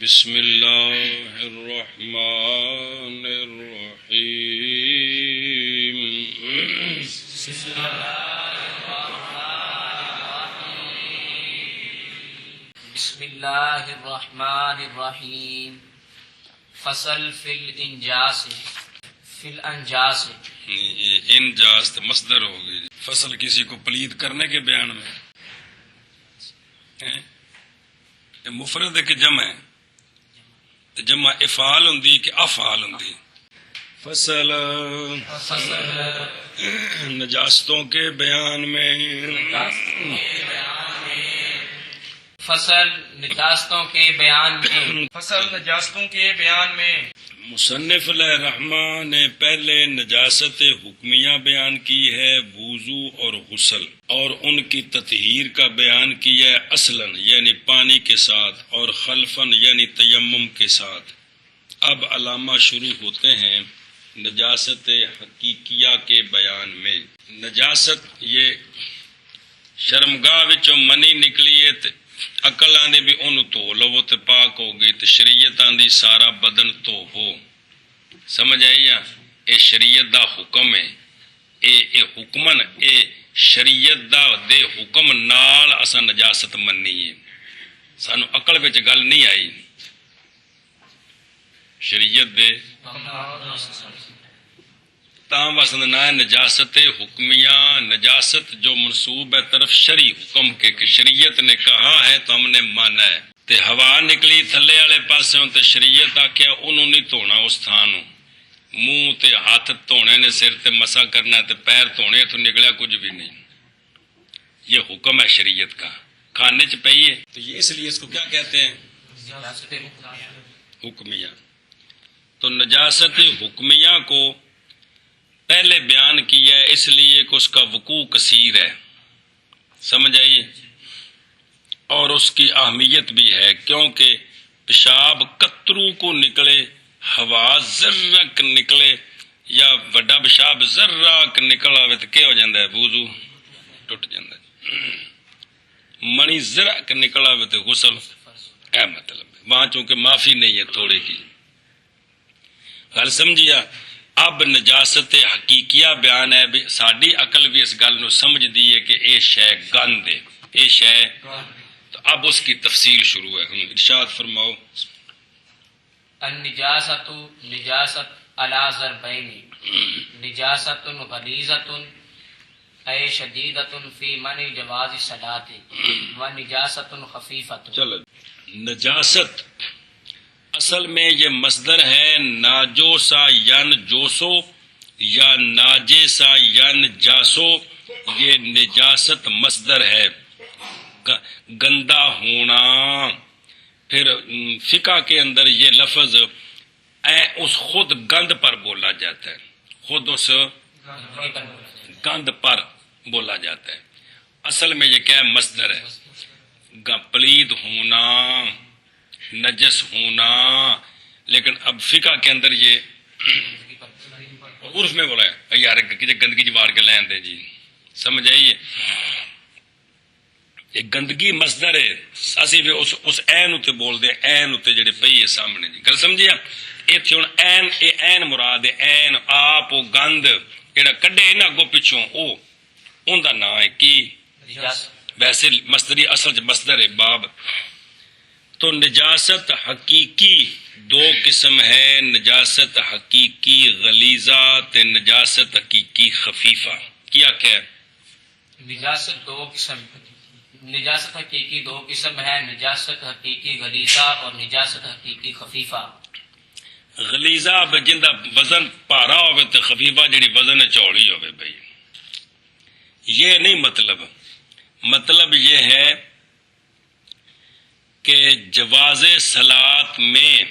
بسم اللہ الرحمن الرحیم بسم اللہ الرحمن الرحیم فصل فی الانجاز انجاز تو مصدر ہو گئی. فصل کسی کو پلید کرنے کے بیان میں مفرد ہے کہ جمع ہے؟ جمع افعال ہوندی کہ افعال ہوندی؟ فصل نجاستوں کے بیان میں فصل نجاستوں کے بیان میں فصل نجاستوں کے بیان میں مصنف علیہ الرحمٰن نے پہلے نجاست حکمیہ بیان کی ہے وضو اور غسل، اور ان کی تطہیر کا بیان کیا ہے اصلاً یعنی پانی کے ساتھ اور خلفاً یعنی تیمم کے ساتھ. اب علامہ شروع ہوتے ہیں نجاست حقیقیہ کے بیان میں. نجاست یہ شرمگاہ وچوں منی نکلی ہے تے عقل آندی بھی انہوں تو لو تے پاک ہو گئی، تے شریعت آندی سارا بدن تو ہو. سمجھ آئی یا؟ اے شریعت دا حکم ہے، اے حکمن اے شریعت دا دے حکم نال اساں نجاست مننی ہے. سانو عقل وچ گل نہیں آئی شریعت دے تاں وسند نہ نجاست حکمیہ، نجاست جو منسوب ہے طرف شرعی حکم کے کہ شریعت نے کہا ہے تو ہم نے مانا ہے. تے ہوا نکلی تھلے والے پاسوں تے شریعت آکھیا انہوں نہیں دھونا اس تھانوں، منہ تے ہاتھ دھونے نے، سر تے مسا کرنا تے پیر دھونے، تو نکلیا کچھ بھی نہیں. یہ حکم ہے شریعت کا، کھانے چ پئی ہے تو یہ اس لیے اس کو کیا کہتے ہیں؟ حکمیہ. تو نجاست حکمیہ کو پہلے بیان کیا ہے اس لیے کہ اس کا وقوع کثیر ہے. سمجھ آئیے؟ اور اس کی اہمیت بھی ہے کیونکہ پیشاب قطروں کو نکلے، ہوا ذرک نکلے، یا وڈا پیشاب ذرک نکل آئے تو کیا ہو جاتا ہے؟ وضو ٹوٹ جاتا ہے. منی ذرک نکل آئے تو غسل. اے مطلب وہاں چونکہ معافی نہیں ہے تھوڑے کی. گل سمجھیا؟ اب نجاست حقیقیہ بیان ہے بھی ساری عقل بھی اس گل نو سمجھ دی ہے کہ اے شے گند ہے، اے شے. تو اب اس کی تفصیل شروع ہے. ارشاد فرماؤ. النجاست نجاست علی ضربین نجاست غلیظۃ اے شدیدۃ فی منع جواز الصلاۃ و نجاست خفیفۃ. چلو، نجاست اصل میں یہ مصدر ہے ناجوسا ین جوسو یا ناجیسا ین جاسو. یہ نجاست مصدر ہے، گندا ہونا. پھر فقہ کے اندر یہ لفظ اس خود گند پر بولا جاتا ہے، خود اس گند پر بولا جاتا ہے. اصل میں یہ کیا ہے؟ مصدر ہے. پلید ہونا، نجس ہونا. لیکن اب فقہ کے اندر یہ عرف میں بولا ہے یار گندگی جوار کے لین دے جی. سمجھ آئیے؟ یہ گندگی مصدر ہے، اسی بھی اس عین اتے بول دے، عین اتے جڑے پئی ہے سامنے جی. گل سمجھیا؟ ایتھے ہن عین، اے عین مراد ہے. عین آپ او گند جڑا کڈے نا اگوں پچھوں اون دا نام ہے کی؟ ویسے مصدری اصل چ مصدر ہے باب. تو نجاست حقیقی دو قسم ہے، نجاست حقیقی غلیظہ تے نجاست حقیقی خفیفہ. کیا کہ نجاست حقیقی دو قسم ہے، نجاست حقیقی غلیظہ اور نجاست حقیقی خفیفہ. غلیظہ جندا وزن پارا ہوئے تو خفیفہ جڑی وزن چوڑی ہوئے. بھائی یہ نہیں مطلب یہ ہے کہ جواز صلاۃ میں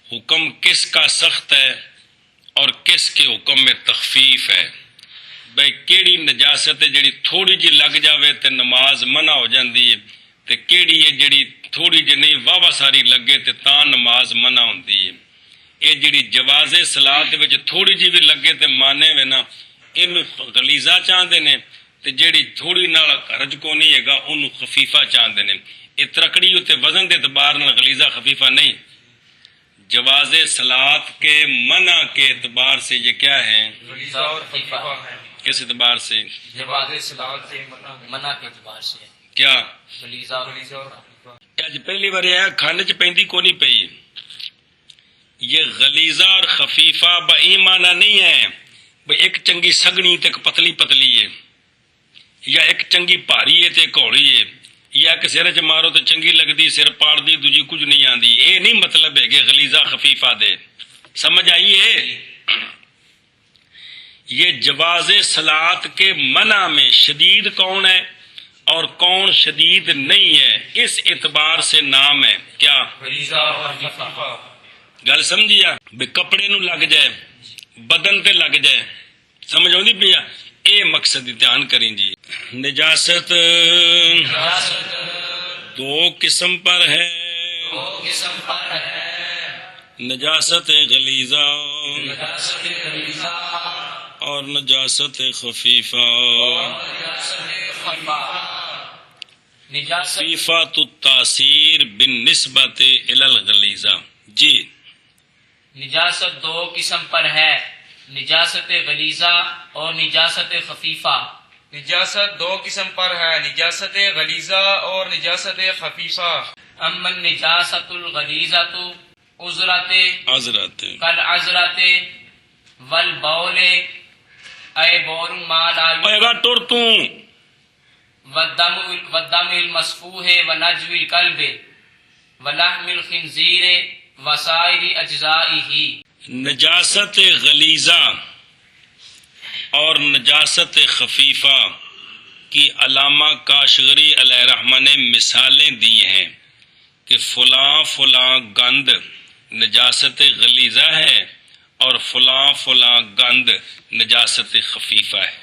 حکم کس کا سخت ہے اور کس کے حکم میں تخفیف ہے. بھائی کیڑی نجاست ہے جڑی تھوڑی جی لگ جاوے تے نماز منع ہو جاندی ہے، تے کیڑی ہے جڑی تھوڑی جی نہیں واہ ساری لگے تے تاں نماز منع ہوندی ہے. یہ جڑی جواز صلاۃ وچ تھوڑی جی بھی لگے تے مانے وے نا ان غلیظہ چاہندے نے، تے جڑی تھوڑی نال حرج کو نہیں ہے گا انہوں خفیفہ چاہندے نے. یہ ترکڑی ہوتے وزن دے اعتبار نہ غلیظہ خفیفہ نہیں، جواز صلاۃ کے منع کے اعتبار سے یہ کیا ہے؟ غلیظہ اور خفیفہ ہے۔ کس اعتبار سے؟ جواز صلاۃ سے منع کے اعتبار سے کیا غلیظہ اور خفیفہ۔ اج پہلی بار آیا کھانے چ پیندی کو نہیں پئی، یہ غلیظہ اور خفیفہ بئی معنی نہیں ہے بھئی ایک چنگی سگنی تے ایک پتلی پتلی ہے، یا ایک چنگی بھاری ہے تے ایک ہوڑی ہے، یا کہ سر چ مارو تے چنگی لگدی سر پاڑ دی دوجی کچھ نہیں آندی، اے نہیں مطلب ہے کہ غلیظہ خفیفہ دے، سمجھ آئی ہے؟ یہ جواز صلاۃ کے منع میں شدید کون ہے اور کون شدید نہیں ہے اس اعتبار سے نام ہے کیا؟ غلیظہ اور خفیفہ۔ گل سمجھیا بے کپڑے نو لگ جائے بدن تے لگ جائے، سمجھ آؤندی پیا؟ اے مقصد دھیان کریں جی۔ نجاست دو قسم پر ہے، نجاست غلیظہ اور نجاست خفیفہ۔ خفیفۃ التاثیر بالنسبت الی الغلیظہ۔ جی نجاست دو قسم پر ہے، نجاست غلیظہ اور نجاست خفیفہ۔ نجاست دو قسم پر ہے، نجاست غلیظہ اور نجاست خفیفہ۔ اما النجاست الغلیظۃ عذرت حضرت کالعذرت والبول اے بول ما لا اے گا ٹر توں والدم المسفوح ونجو القلب ولحم الخنزیر وسائر اجزائه۔ نجاست غلیظہ اور نجاست خفیفہ کی علامہ کاشغری علیہ رحمہ نے مثالیں دی ہیں کہ فلاں فلاں گند نجاست غلیظہ ہے اور فلاں فلاں گند نجاست خفیفہ ہے،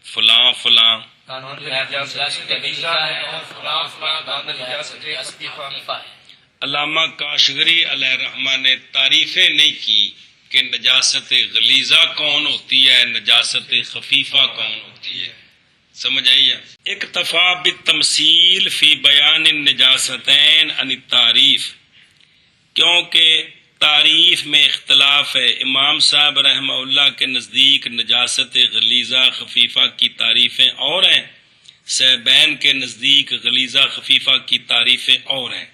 فلاں فلاں قانون جو ہے نجاست غلیظہ ہے اور فلاں فلاں گند نجاست خفیفہ ہے۔ علامہ کاشغری علیہ رحمہ نے تعریفیں نہیں کی کہ نجاست غلیظہ کون ہوتی ہے، نجاست خفیفہ کون ہوتی ہے، سمجھ آئی ہے؟ اکتفا بالتمثیل فی بیان النجاستین عن التعریف، کیونکہ تعریف میں اختلاف ہے۔ امام صاحب رحمہ اللہ کے نزدیک نجاست غلیظہ خفیفہ کی تعریفیں اور ہیں، صحیحین کے نزدیک غلیظہ خفیفہ کی تعریفیں اور ہیں،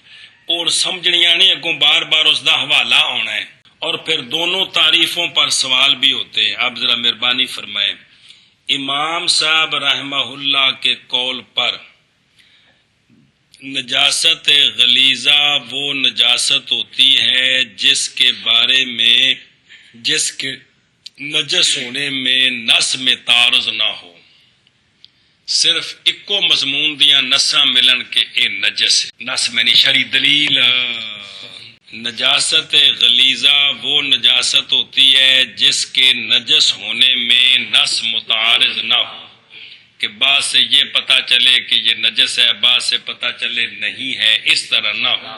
اور سمجھنیاں نہیں، اگوں بار بار اس دا حوالہ ہونا ہے، اور پھر دونوں تعریفوں پر سوال بھی ہوتے ہیں۔ آپ ذرا مہربانی فرمائیں، امام صاحب رحمہ اللہ کے قول پر نجاست غلیظہ وہ نجاست ہوتی ہے جس کے بارے میں جس کے نجس ہونے میں نس میں تعارض نہ ہو، صرف اکو مضمون دیاں نساں ملن کے اے نجس ہے، نس میں نہیں شرعی دلیل۔ نجاست غلیظہ وہ نجاست ہوتی ہے جس کے نجس ہونے میں نس متعارض نہ ہو، کہ بعض سے یہ پتہ چلے کہ یہ نجس ہے، بعض سے پتہ چلے نہیں ہے، اس طرح نہ ہو،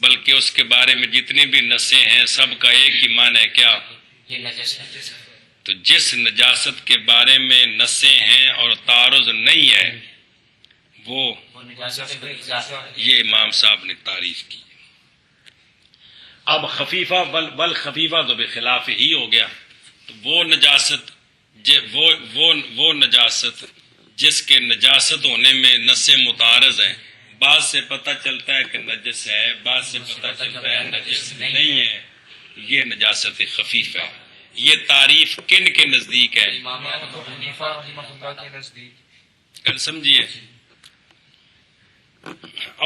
بلکہ اس کے بارے میں جتنی بھی نسیں ہیں سب کا ایک ہی معنی ہے کیا؟ یہ نجس ہے۔ تو جس نجاست کے بارے میں نسیں ہیں اور تعارض نہیں ہے وہ نجاست غلیظہ ہے۔ یہ امام صاحب نے تعریف کی۔ اب خفیفہ والخفیفہ تو بخلاف ہی ہو گیا، تو وہ نجاست وہ نجاست جس کے نجاست ہونے میں نسیں متعارض ہیں، بعض سے پتہ چلتا ہے کہ نجس ہے، بعض سے پتہ چلتا ہے نجس نہیں ہے، یہ نجاست خفیف ہے۔ یہ تعریف کن کے نزدیک ہے؟ امام ابو حنیفہ رحمہ اللہ کے نزدیک۔ کل سمجھیے،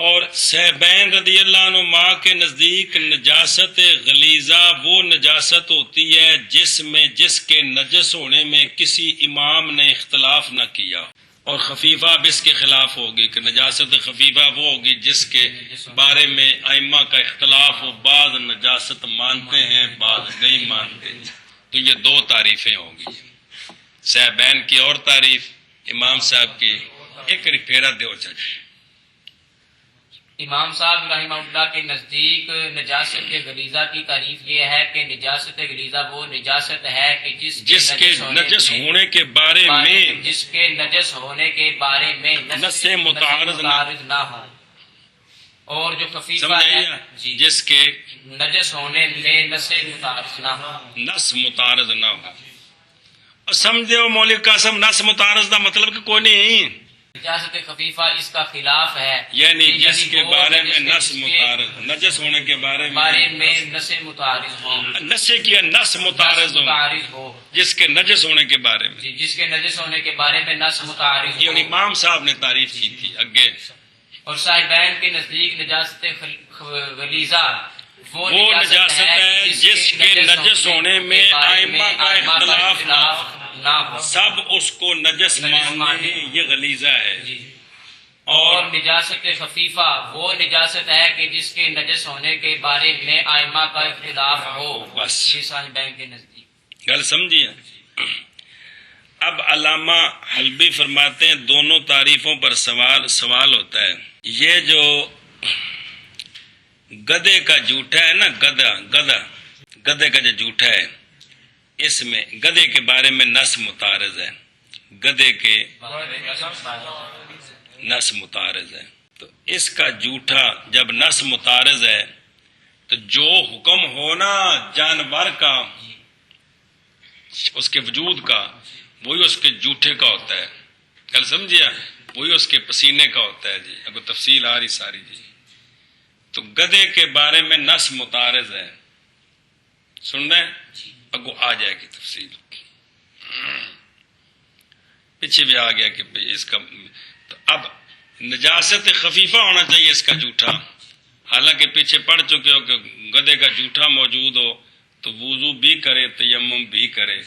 اور صحیحین رضی اللہ عنہما کے نزدیک نجاست غلیظہ وہ نجاست ہوتی ہے جس کے نجس ہونے میں کسی امام نے اختلاف نہ کیا، اور خفیفہ اب اس کے خلاف ہوگی کہ نجاست خفیفہ وہ ہوگی جس کے بارے میں ائمہ کا اختلاف ہو، بعض نجاست مانتے ہیں بعض نہیں مانتے، تو یہ دو تعریفیں ہوں گی، صحیحین کی اور تعریف، امام صاحب کی ایک پھیرا دیو چاہیے۔ امام صاحب رحمہ اللہ کے نزدیک نجاست غلیظہ کی تعریف یہ ہے کہ نجاست غلیظہ وہ نجاست ہے کہ جس کے نجس ہونے کے بارے میں جس کے نجس ہونے کے بارے میں نسیں متعارض نہ ہو۔ اور جو خفیفہ سمجھائیے ہے جی جس کے نجس ہونے میں نس متعارض نہ ہو. نس متعارض نہ ہو. اور سمجھے ہو مولوی قاسم نس متعارض کا مطلب کہ کوئی نہیں، نجاست خفیفہ اس کا خلاف ہے، یعنی جس کے وہ بارے میں نجس نس متعارض، نجس ہونے کے بارے میں نس متعارض ہو، نشے کی نس متعارض ہو، متعارض ہو جس کے نجس ہونے کے بارے میں. جی، جس کے نجس ہونے کے بارے میں نس متعارض یہ ہو. امام صاحب نے تعریف کی تھی اگے. اور صاحبین کے نزدیک نجاست غلیظہ وہ نجاست ہے جس کے نجس ہونے میں ائمہ کا اختلاف نہ ہو. سب اس کو نجس مانتے ہیں، یہ غلیظہ ہے. جی. اور نجاست خفیفہ وہ نجاست ہے کہ جس کے نجس ہونے کے بارے میں ائمہ کا اختلاف ہو. بس. یہ صاحبین کے نزدیک گل سمجھیے. اب علامہ حلبی فرماتے ہیں دونوں تعریفوں پر سوال ہوتا ہے. یہ جو گدے کا جھوٹا ہے نا، گدے کا جو جھوٹا ہے، اس میں گدے کے بارے میں نس متعارض ہے، گدے کے نس متعارض ہے. تو اس کا جھوٹا جب نس متعارض ہے تو جو حکم ہونا جانور کا اس کے وجود کا وہی اس کے جھوٹے کا ہوتا ہے. کل سمجھیا، وہی اس کے پسینے کا ہوتا ہے. جی اگر تفصیل آ رہی ساری. جی تو گدے کے بارے میں نس متعارض ہے، سن رہے ہیں؟ اگو آ جائے گی تفصیل. پیچھے بھی آ گیا کہ اس کا تو اب نجاست خفیفہ ہونا چاہیے اس کا جھوٹا. حالانکہ پیچھے پڑھ چکے ہو کہ گدے کا جھوٹا موجود ہو تو وضو بھی کرے، تیمم بھی کرے.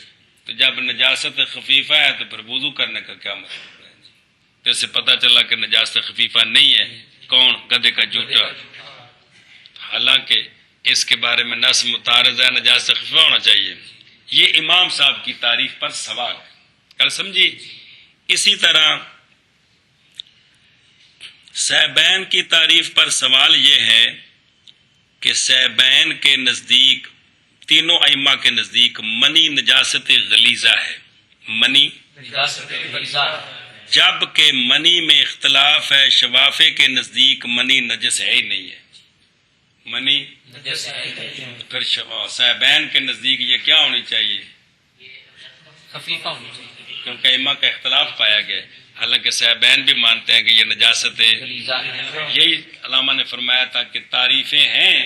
تو جب نجاست خفیفہ ہے تو پھر وضو کرنے کا کیا مطلب ہے؟ تو اس سے پتہ چلا کہ نجاست خفیفہ نہیں ہے. کون؟ گدے کا جھوٹا. حالانکہ اس کے بارے میں نص متعارض ہے، نجاست خفیفہ ہونا چاہیے. یہ امام صاحب کی تعریف پر سوال ہے. کل سمجھی. اسی طرح صاحبین کی تعریف پر سوال یہ ہے کہ صاحبین کے نزدیک، تینوں ائمہ کے نزدیک منی نجاست غلیظہ ہے. منی نجاست غلیظہ، جبکہ منی میں اختلاف ہے. شوافے کے نزدیک منی نجس ہے ہی نہیں ہے. منی نجس ہے، پھر صاحبین کے نزدیک یہ کیا ہونی چاہیے؟ خفیفہ ہونی چاہیے کیونکہ ائمہ کا اختلاف پایا گیا. حالانکہ صاحبین بھی مانتے ہیں کہ یہ نجاست ہے. غلیظہ ہے. یہی علامہ نے فرمایا تھا کہ تعریفیں ہیں،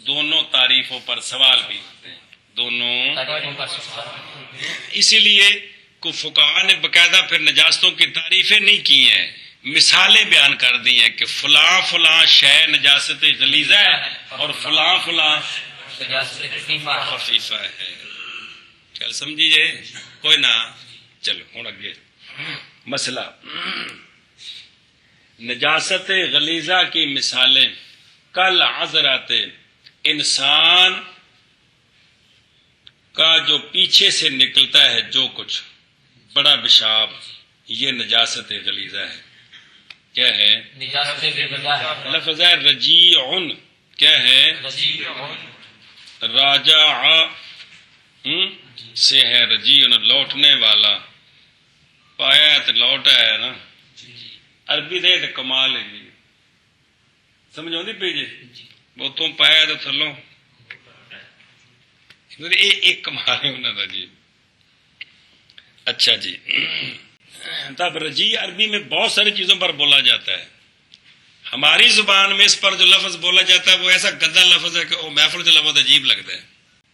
دونوں تعریفوں پر سوال بھی ہوتے ہیں. دونوں تاریخوں کا سلسلہ. اسی لیے کو فقہا نے باقاعدہ پھر نجاستوں کی تعریفیں نہیں کی ہیں، مثالیں بیان کر دی ہیں کہ فلاں فلاں شے نجاست غلیظہ ہے اور فلاں فلاں نجاست خفیفہ. خفیفہ ہے. چل سمجھیے کوئی نہ. چلو ہوں اگے مسئلہ نجاست غلیظہ کی مثالیں. کل عذرات، انسان کا جو پیچھے سے نکلتا ہے جو کچھ بڑا پیشاب، یہ نجاست غلیظہ ہے. کیا ہے؟ نجاست غلیظہ ہے. لفظ ہے رجیع. کیا ہے؟ راجع سے ہے رجیع، لوٹنے والا. پایا تو لوٹا ہے نا. عربی دے تو کمال ہے جی. سمجھ آتی پی جی؟ بہتوں پایا تو تھلوں ایک کمال ہے انہوں کا جی. اچھا جی. تب رجیع عربی میں بہت ساری چیزوں پر بولا جاتا ہے. ہماری زبان میں اس پر جو لفظ بولا جاتا ہے وہ ایسا گندا لفظ ہے کہ وہ محفل سے لفظ عجیب لگتا ہے.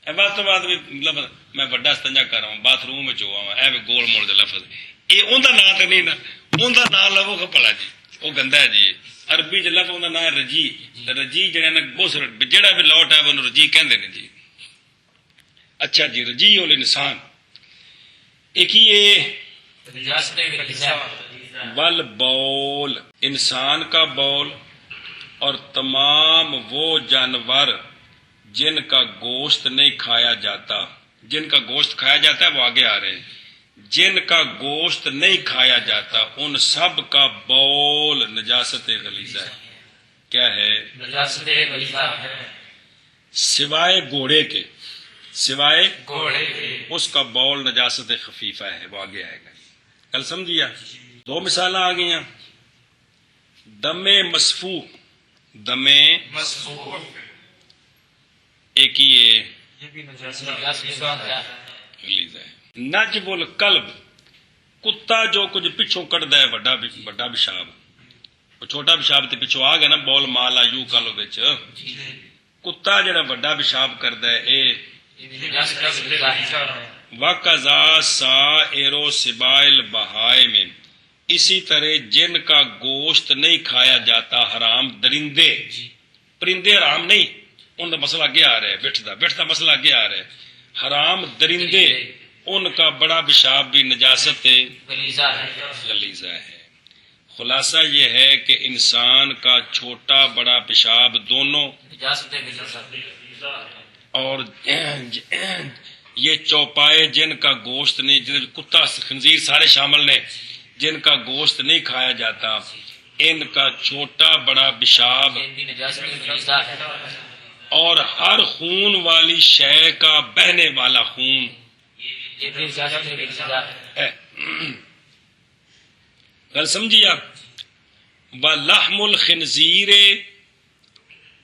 بات تو بعد لفظ میں بڑا استنجا کر رہا ہوں، باتھ روم میں ہوا اے گول مول کا لفظ، یہ اندر نام تو نہیں نا. اندر نام لو گا پلا جی، وہ گندا ہے جی. عربی چ لفظ اندر نام ہے رجی. رجی جہاں جہاں بھی لوٹ ہے وہ رجی کہتے ہیں جی. اچھا جی. رجی اور انسان ایک ہی ول بول، انسان کا بول، اور تمام وہ جانور جن کا گوشت نہیں کھایا جاتا. جن کا گوشت کھایا جاتا ہے وہ آگے آ رہے ہیں. جن کا گوشت نہیں کھایا جاتا ان سب کا بول نجاست غلیظہ ہے. کیا ہے؟ نجاست غلیظہ ہے. سوائے گھوڑے کے، سوائے گھوڑے کے اس کا بول نجاست خفیفہ ہے، وہ آگے آئے گا. کل سمجھیا؟ دو مثالیں آ گئی ہیں. دم مسفوح دمے مسفوح ایک ہی ہے یہ بھی نجاست غلیظہ ہے۔ نجب القلب کتا جو کچھ پچھوں کٹدا ہے بڑا پیشاب، وہ چھوٹا پیشاب تے پچھوں آ گیا نا بول مالا یو کالو وچ، کتا جڑا بڑا پیشاب کردا ہے اے وَقَذَا سَائِرُ سِبَاءِ الْبَهَائِمِ، اسی طرح جن کا گوشت نہیں کھایا جاتا حرام درندے، پرندے حرام نہیں، ان کا مسئلہ آگے آ رہا ہے، بٹھ دا مسئلہ آگے آ رہا ہے، حرام درندے ان کا بڑا پیشاب بھی نجاست غلیظہ ہے۔ خلاصہ یہ ہے کہ انسان کا چھوٹا بڑا پیشاب دونوں اور یہ چوپائے جن کا گوشت نہیں، جن کتا خنزیر سارے شامل نے، جن کا گوشت نہیں کھایا جاتا، ان کا چھوٹا بڑا پیشاب اور ہر خون والی شے کا بہنے والا خون گل سمجھی آپ؟ وَلَحْمُ الْخِنْزِيرِ،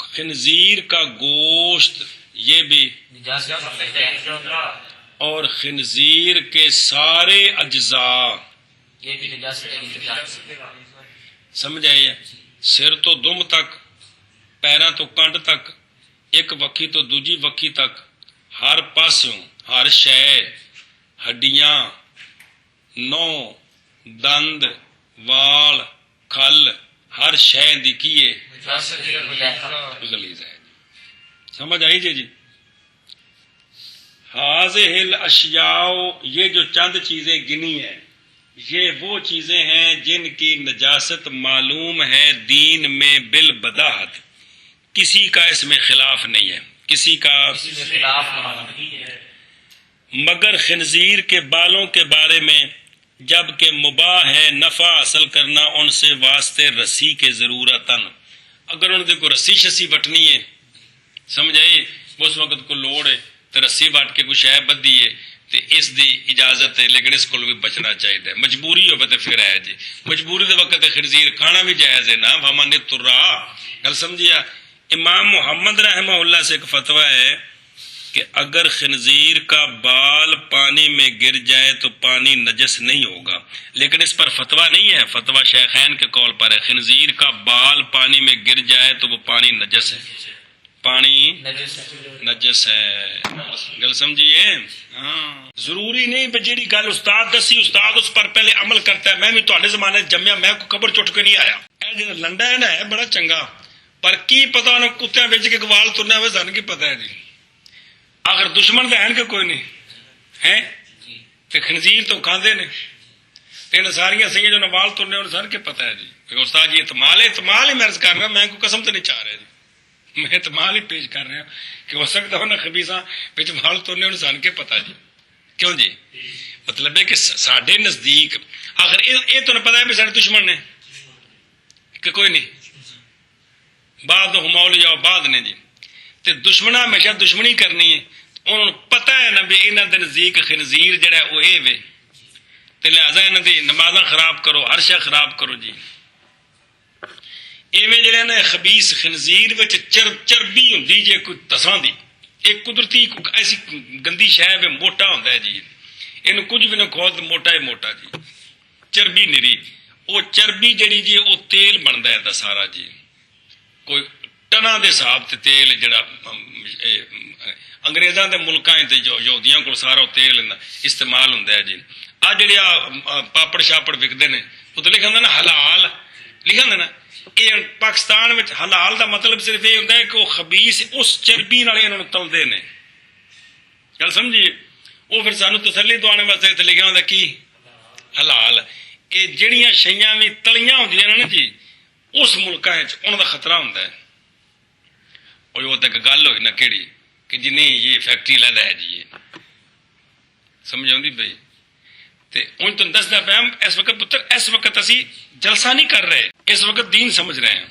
خنزیر کا گوشت یہ بھی، اور خنزیر کے سارے اجزاء سمجھ آئیے، سر تو دم تک، پیراں تو کنڈ تک، ایک وکھی تو دوجی وکھی تک، ہر پاسوں ہر شے، ہڈیاں، نو، دند، وال، کھل، ہر شے دی کیے غلیظ ہے۔ سمجھ آئی جی؟ ہاذہ الاشیاء، یہ جو چند چیزیں گنی ہیں یہ وہ چیزیں ہیں جن کی نجاست معلوم ہے دین میں بالبداہت، کسی کا اس میں خلاف نہیں ہے، کسی کا مگر خنزیر کے بالوں کے بارے میں جبکہ مباح ہے نفع حاصل کرنا ان سے واسطے رسی کے ضرورتاً، اگر ان کو رسی شسی وٹنی ہے، سمجھ آئی، اس وقت کو لوڑ ہے تو رسی وٹ کے کچھ ہے بدی ہے تو اس دی اجازت ہے، لیکن اس کو بھی بچنا چاہیے، مجبوری ہو تو پھر ہے جی، مجبوری دے وقت خنزیر کھانا بھی جائز ہے نا، ومن اضطر، گل سمجھیا۔ امام محمد رحمہ اللہ سے ایک فتویٰ ہے کہ اگر خنزیر کا بال پانی میں گر جائے تو پانی نجس نہیں ہوگا، لیکن اس پر فتویٰ نہیں ہے، فتویٰ شیخین کے قول پر ہے، خنزیر کا بال پانی میں گر جائے تو وہ پانی نجس ہے، پانی نجس ہے، گل سمجھیے۔ ہاں ضروری نہیں پہ جیڑی گل استاد دسی استاد اس پر پہلے عمل کرتا ہے، میں بھی تواڈے زمانے جمیا، میں کو خبر چٹ کے نہیں آیا، اے جڑا لنڈا ہے نا ہے بڑا چنگا، پر کی پتا انہوں کتیاں وچ کے گوال ترنا ہوئے سن کی پتا ہے جی، آخر دشمن تو ہیں کہ کوئی نہیں ہے، تے خنزیر تو کھاندے نے، تے ساریاں سہی جو نوال ترنے انہوں سن کے پتا ہے جی، کہ استاد جی احتمال ہی میں عرض کر رہا، میں کو قسم تو نہیں چاہ رہا جی، میں احتمال ہی پیش کر رہا کہ ہو سکتا انہیں خبیثاں وچ وال ترنے انہوں سن کے پتا جی، کیوں جی؟ مطلب ہے کہ ساڈے نزدیک آخر یہ تو نہ پتا ہے بھی سارے دشمن نے کہ کوئی نہیں، بعد ہمول جاؤ بعد نے جی، تے دشمنہ ہمیشہ دشمنی کرنی ہے، انہوں نے پتہ ہے نا بھی انہاں دے نزدیک خنزیر جڑا ہے وہ اے وے، تے لہذا انہاں دی نمازاں خراب کرو، ہر شے خراب کرو جی، ایویں جڑے نا خبیث خنزیر وچ چربی ہوندی جے کوئی تساں دی، ایک قدرتی ایسی گندی شے ہے موٹا ہوندا ہے جی، اینوں کچھ بھی نہ کھول تے موٹا ہی موٹا جی، چربی نری، وہ چربی جڑی جی وہ تیل بندا ہے سارا جی، کوئی ٹنا دے حساب تے تیل جڑا انگریزاں دے ملکاں تے یہودیاں کول سارا تیل استعمال ہوندا ہے جی، آ جڑے پاپڑ شاپڑ وکدے نے وہ تو لکھا ہوندا نا حلال، لکھا ہوندا نا، یہ پاکستان وچ حلال دا مطلب صرف یہ ہوندا ہے کہ وہ خبیث اس چربی نال انہاں نوں تلدے نے، گل سمجھیے، وہ پھر سانوں تسلی دوانے واسطے تے لکھا ہوندا کی حلال، یہ جڑیاں شیاں بھی تلیاں ہوندیاں نا جی اس ملکاں وچ انہاں دا خطرہ ہوندا ہے، اور وہ تک گل ہوئی نہ کیڑی کہ جی نہیں یہ فیکٹری لہدا ہے جی، یہ سمجھ آؤندی بھائی، تے ان تو دسدا پیا اس وقت پتر، اس وقت اسی جلسہ نہیں کر رہے، اس وقت دین سمجھ رہے ہیں،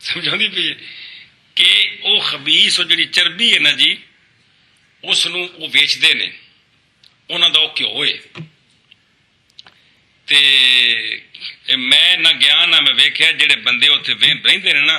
سمجھ آؤندی پئی کہ وہ خبیث وہ جڑی چربی ہے نا جی اس نوں وہ ویچدے نے، انہاں دا او کیوں ہوئے، تے میں نہ گیا نہ میں ویکھیا جڑے بندے اتنے رہندے نے نا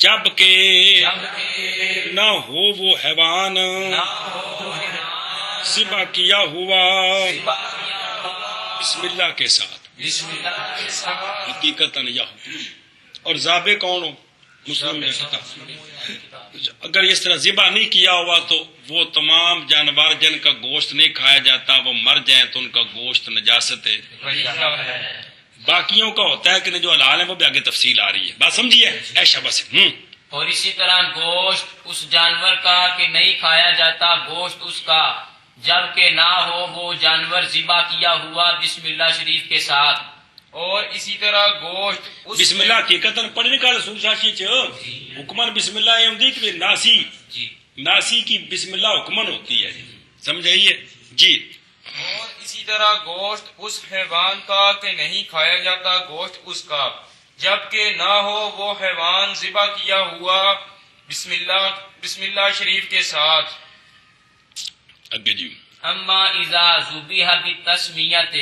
جبکہ جبکہ نہ ہو وہ حیوان نہ ہو حیوان ذبح کیا ہوا ذبح کیا ہوا بسم اللہ کے ساتھ، بسم اللہ کے ساتھ، حقیقتاً یا حکم۔ اور ذابح کون ہو؟ مسلم کا کتاب۔ اگر اس طرح ذبح نہیں کیا ہوا تو وہ تمام جانور جن کا گوشت نہیں کھایا جاتا وہ مر جائیں تو ان کا گوشت نجاست ہے۔ باقیوں کا ہوتا ہے کہ جو حلال ہے وہ بھی آگے تفصیل آ رہی ہے، بات سمجھیے ایشا بس۔ اور اسی طرح گوشت اس جانور کا کہ نہیں کھایا جاتا گوشت اس کا جبکہ نہ ہو وہ جانور ذبح کیا ہوا بسم اللہ شریف کے ساتھ۔ اور اسی طرح گوشت اس بسم اللہ حقیقتاً پڑھنے کا رسول شاشی حکمن بسم اللہ یہ ہوتی کہ ناسی جی ناسی کی بسم اللہ حکمن ہوتی ہے، سمجھائیے جی۔ اور اسی طرح گوشت اس حیوان کا کہ نہیں کھایا جاتا گوشت اس کا جبکہ نہ ہو وہ حیوان ذبح کیا ہوا بسم اللہ شریف کے ساتھ۔ اگے جی۔ اما اذا ذبح بالتسمیۃ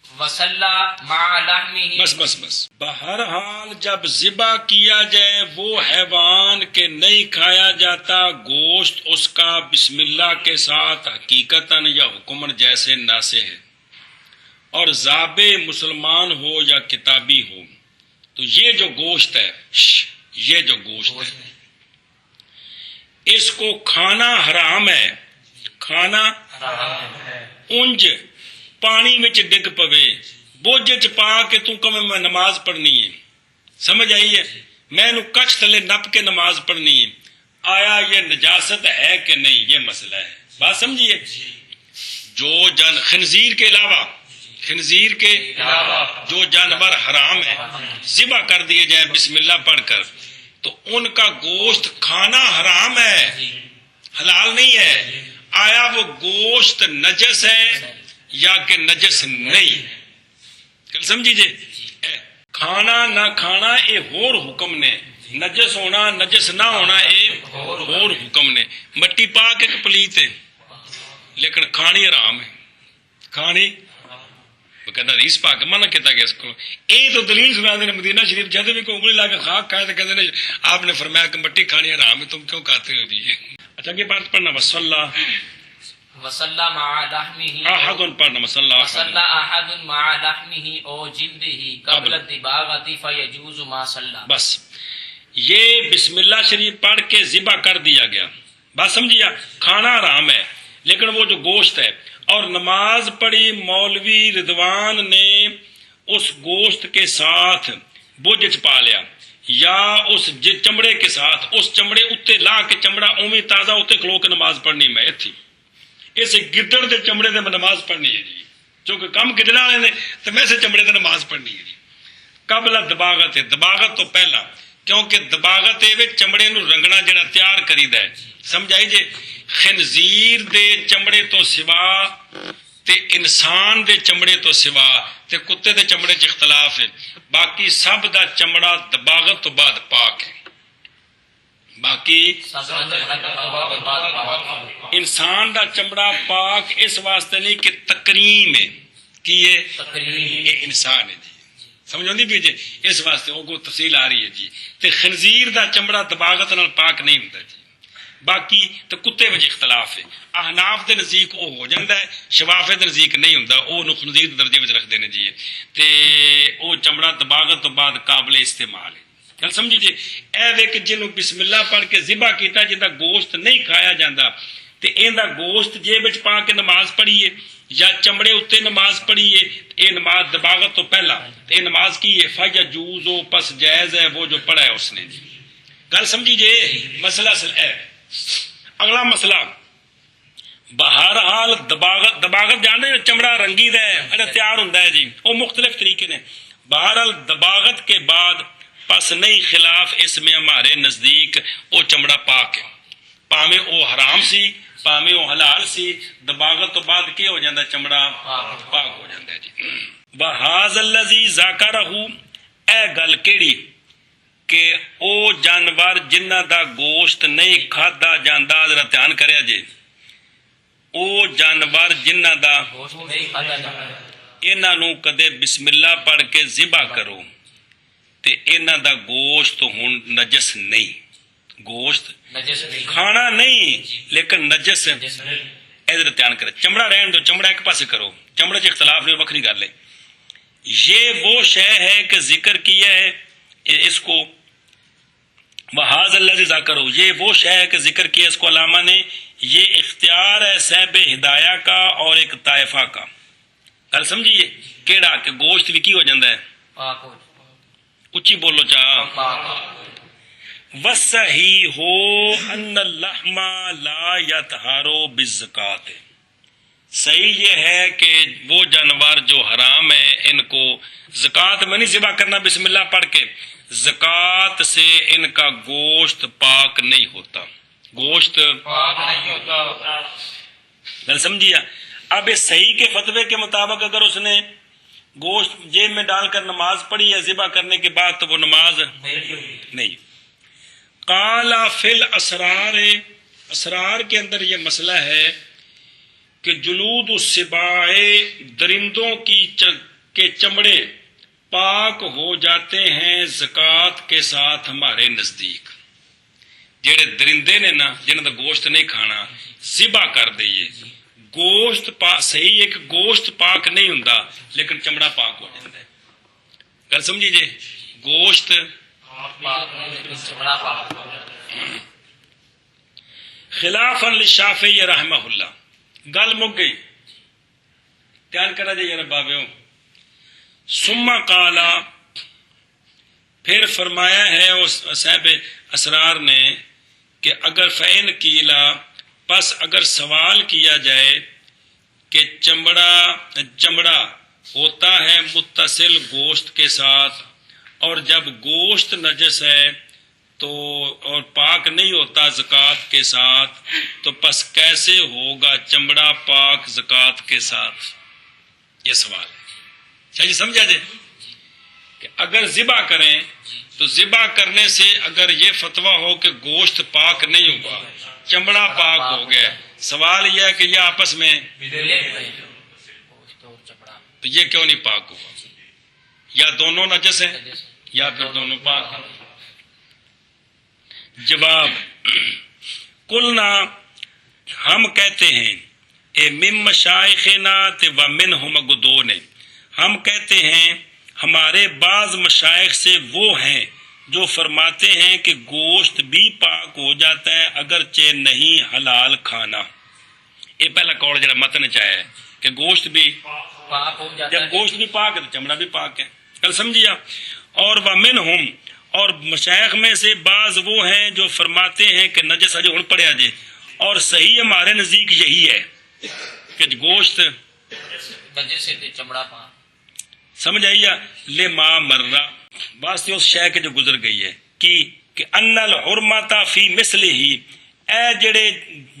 وصلى مع لحمه بس بس بس بہرحال جب ذبح کیا جائے وہ حیوان کے نہیں کھایا جاتا گوشت اس کا بسم اللہ کے ساتھ حقیقتاً یا حکمن جیسے ناسے ہے، اور ذابح مسلمان ہو یا کتابی ہو تو یہ جو گوشت ہے یہ جو گوشت ہے اس کو کھانا حرام ہے، کھانا اونج پانی وچ ڈگ پوے بوجھ چ پا کے تو کم میں نماز پڑھنی ہے، سمجھ آئی ہے، میں نو کچھ تھلے نپ کے نماز پڑھنی ہے، آیا یہ نجاست ہے کہ نہیں، یہ مسئلہ ہے، بات سمجھیے۔ جو خنزیر کے علاوہ جو جانور حرام ہے ذبح کر دیے جائیں بسم اللہ پڑھ کر تو ان کا گوشت کھانا حرام ہے، حلال نہیں ہے، آیا وہ گوشت نجس ہے یا کہ نجس نہیں، کل سمجھیے۔ کھانا نہ کھانا اے ہور حکم نے، نجس ہونا نجس نہ ہونا اے ہور حکم نے۔ مٹی پاک ایک پلیت ہے لیکن کھانی حرام ہے، کھانی کہتا حدیث پاک منع کیتا گیا اس کو۔ اے تو دلیل سنا دے مدینہ شریف جب بھی کوئی انگلی لا کے خاک کھائے تو کہتے ہیں آپ نے فرمایا کہ مٹی کھانی حرام ہے، تم کیوں کھاتے ہو جی۔ اچھا یہ بات پڑھنا وصلی وصلى مع لحمه احد پڑھنا وصلى وصلی احد مع لحمه او جلده قبل الدباغة فيجوز ما صلى۔ بس یہ بسم اللہ شریف پڑھ کے ذبح کر دیا گیا، بات سمجھیا، کھانا حرام ہے لیکن وہ جو گوشت ہے، اور نماز پڑھی مولوی رضوان نے اس گوشت کے ساتھ بوجھ چ پا لیا یا اس چمڑے کے ساتھ اس چمڑے اتنے لا کے چمڑا اومی تازہ اتنے کھلو کے نماز پڑھنی میں تھی، اس گدڑ کے چمڑے سے نماز پڑھنی ہے جی، چونکہ کم گدڑ والے نے تو ویسے چمڑے سے نماز پڑھنی ہے جی۔ قبل دباغت ہے، دباغت تو پہلا، کیونکہ دباغت چمڑے نو رنگنا جڑا تیار کریدا ہے، سمجھائی جے۔ خنزیر دے چمڑے تو سوا تے انسان دے چمڑے تو سوا تے کتے دے چمڑے چ اختلاف ہے، باقی سب دا چمڑا دباغت تو بعد پاک ہے، باقی انسان دا چمڑا پاک اس واسطے نہیں کہ تکریم ہے، کہ یہ انسان ہے جی، سمجھ آتی بھی جی، اس واسطے وہ کو تفصیل آ رہی ہے جی۔ تے خنزیر دا چمڑا دباغت نال پاک نہیں ہوتا جی، باقی تو کتے وچ اختلاف ہے، احناف دے نزدیک وہ ہو جاتا ہے، شوافے دے نزدیک نہیں ہوتا، وہ خنزیر دے درجے وچ رکھتے ہیں جی، تے وہ چمڑا دباغت تو بعد قابل استعمال ہے، گل سمجھی جی۔ اے وے کہ جنوں بسم اللہ پڑھ کے ذبح کیتا جندا گوشت نہیں کھایا جاتا تے ایندا گوشت جیب وچ پا کے نماز پڑھیے یا چمڑے اتنے نماز پڑھیے، اے نماز دباغت تو پہلا، اے نماز کی ہے فیجوز و پس جائز ہے وہ جو پڑھا ہے اس نے جی، گل سمجھی جی۔ مسئلہ ہے اگلا مسئلہ، بہرحال دباغت جانتے چمڑا رنگی دا ہے تیار ہوتا ہے جی، وہ مختلف طریقے نے، بہرحال دباغت کے بعد پس نہیں خلاف اس میں ہمارے نزدیک وہ چمڑا پاک ہے، پاویں وہ حرام سی پاویں وہ حلال سی، دباغت تو بعد کیا ہو جاتا چمڑا پاک ہو جاتا ہے جی۔ وَهَذَا الَّذِي ذَكَرَهُ، اے گل کیڑی کہ او جانور جنہ دا گوشت نہیں کھادا جاندا، ذرا دھیان کریا جے، او جانور جنہ دا انہاں نو کدے بسم اللہ پڑھ کے ذبح کرو تے انہاں دا گوشت ہن نجس نہیں، گوشت نجس نہیں، کھانا نہیں لیکن نجس نجس نہیں۔ ادھر دھیان کرے، چمڑا رہن دو، چمڑا ایک پاسے کرو، چمڑے چ اختلاف نہیں، وکری گل ہے۔ یہ وہ شے ہے کہ ذکر کیا ہے اس کو وحاظ اللہ سے ذکر ہو، یہ وہ شے ہے کہ ذکر کیا اس کو علامہ نے، یہ اختیار ہے صاحب ہدایہ کا اور ایک طائفہ کا۔ گل سمجھیے کیڑا کہ گوشت بھی کی ہو جاتا ہے، پاک ہو، اچھی بولو چاہ پاک۔ وَالصَّحِيحُ أَنَّ اللَّحْمَ لَا يَطْهَرُ بِالزَّكَاةِ، صحیح یہ ہے کہ وہ جانور جو حرام ہیں ان کو زکوٰۃ میں نہیں ذبح کرنا بسم اللہ پڑھ کے، زکوٰۃ سے ان کا گوشت پاک نہیں ہوتا، گوشت پاک نہیں ہوتا۔ گل سمجھیا۔ اب اس صحیح کے فتوے کے مطابق اگر اس نے گوشت جیب میں ڈال کر نماز پڑھی یا ذبح کرنے کے بعد تو وہ نماز نہیں۔ قال فی الاسرار، اسرار کے اندر یہ مسئلہ ہے کہ جلود السباع، درندوں کے چمڑے پاک ہو جاتے ہیں زکوٰۃ کے ساتھ ہمارے نزدیک۔ جڑے درندے نے نا جنہوں کا گوشت نہیں کھانا ذبح کر دئیے، گوشت صحیح ہے کہ گوشت پاک نہیں ہوندا لیکن چمڑا پاک ہو جاتا ہے۔ گل سمجھی جی، گوشت خلافاً للشافعی رحمہ اللہ، گل مک گئی، دھیان کرا جی یار بابیوں۔ ثم قالا، پھر فرمایا ہے اس صاحب اسرار نے کہ اگر فین کیلا، پس اگر سوال کیا جائے کہ چمڑا ہوتا ہے متصل گوشت کے ساتھ، اور جب گوشت نجس ہے تو اور پاک نہیں ہوتا زکوٰۃ کے ساتھ، تو پس کیسے ہوگا چمڑا پاک زکوٰۃ کے ساتھ؟ یہ سوال ہے۔ چلیے سمجھا جائے کہ اگر ذبح کریں تو ذبح کرنے سے اگر یہ فتویٰ ہو کہ گوشت پاک نہیں ہوگا، چمڑا پاک ہو گیا، سوال یہ ہے کہ یہ آپس میں تو یہ کیوں نہیں پاک ہوا؟ یا دونوں نجس ہیں یا پھر دونوں پاک ہیں۔ جواب، قلنا، ہم کہتے ہیں، اے من مشائخنا و منہم گدون، ہم کہتے ہیں ہمارے بعض مشائخ سے وہ ہیں جو فرماتے ہیں کہ گوشت بھی پاک ہو جاتا ہے اگرچہ نہیں حلال کھانا۔ یہ پہلا قول جڑا متن چاہے کہ گوشت بھی پاک ہو جاتا ہے، جب گوشت بھی پاک ہے تو چمڑا بھی پاک ہے۔ کل سمجھیا۔ اور ومنہم، اور مشائخ میں سے بعض وہ ہیں جو فرماتے ہیں کہ نجس اجے ہن پڑھیا جے، اور صحیح ہمارے نزدیک یہی ہے کہ گوشت نجس سے چمڑا پاک۔ سمجھ آئیے لما مرہ، واسطے اس شے کے جو گزر گئی ہے کہ ان الحرمت فی مثلہ، اے جڑے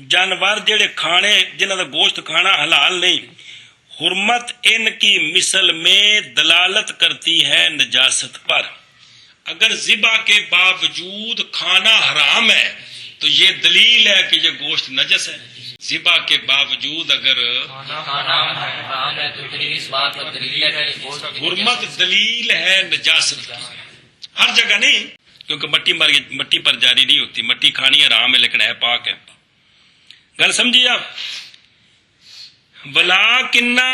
جانور جڑے کھانے جنہاں دا گوشت کھانا حلال نہیں، حرمت ان کی مثل میں دلالت کرتی ہے نجاست پر۔ اگر ذبح کے باوجود کھانا حرام ہے تو یہ دلیل ہے کہ یہ گوشت نجس ہے۔ ذبح کے باوجود اگر کھانا حرام ہے تو دلیل اس بات پر دلیل ہے کہ گوشت حرمت دلیل ہے نجاست کی، ہر جگہ نہیں، کیونکہ مٹی پر جاری نہیں ہوتی، مٹی کھانی حرام ہے لیکن ہے پاک ہے۔ گل سمجھیے آپ؟ ولاکنہ،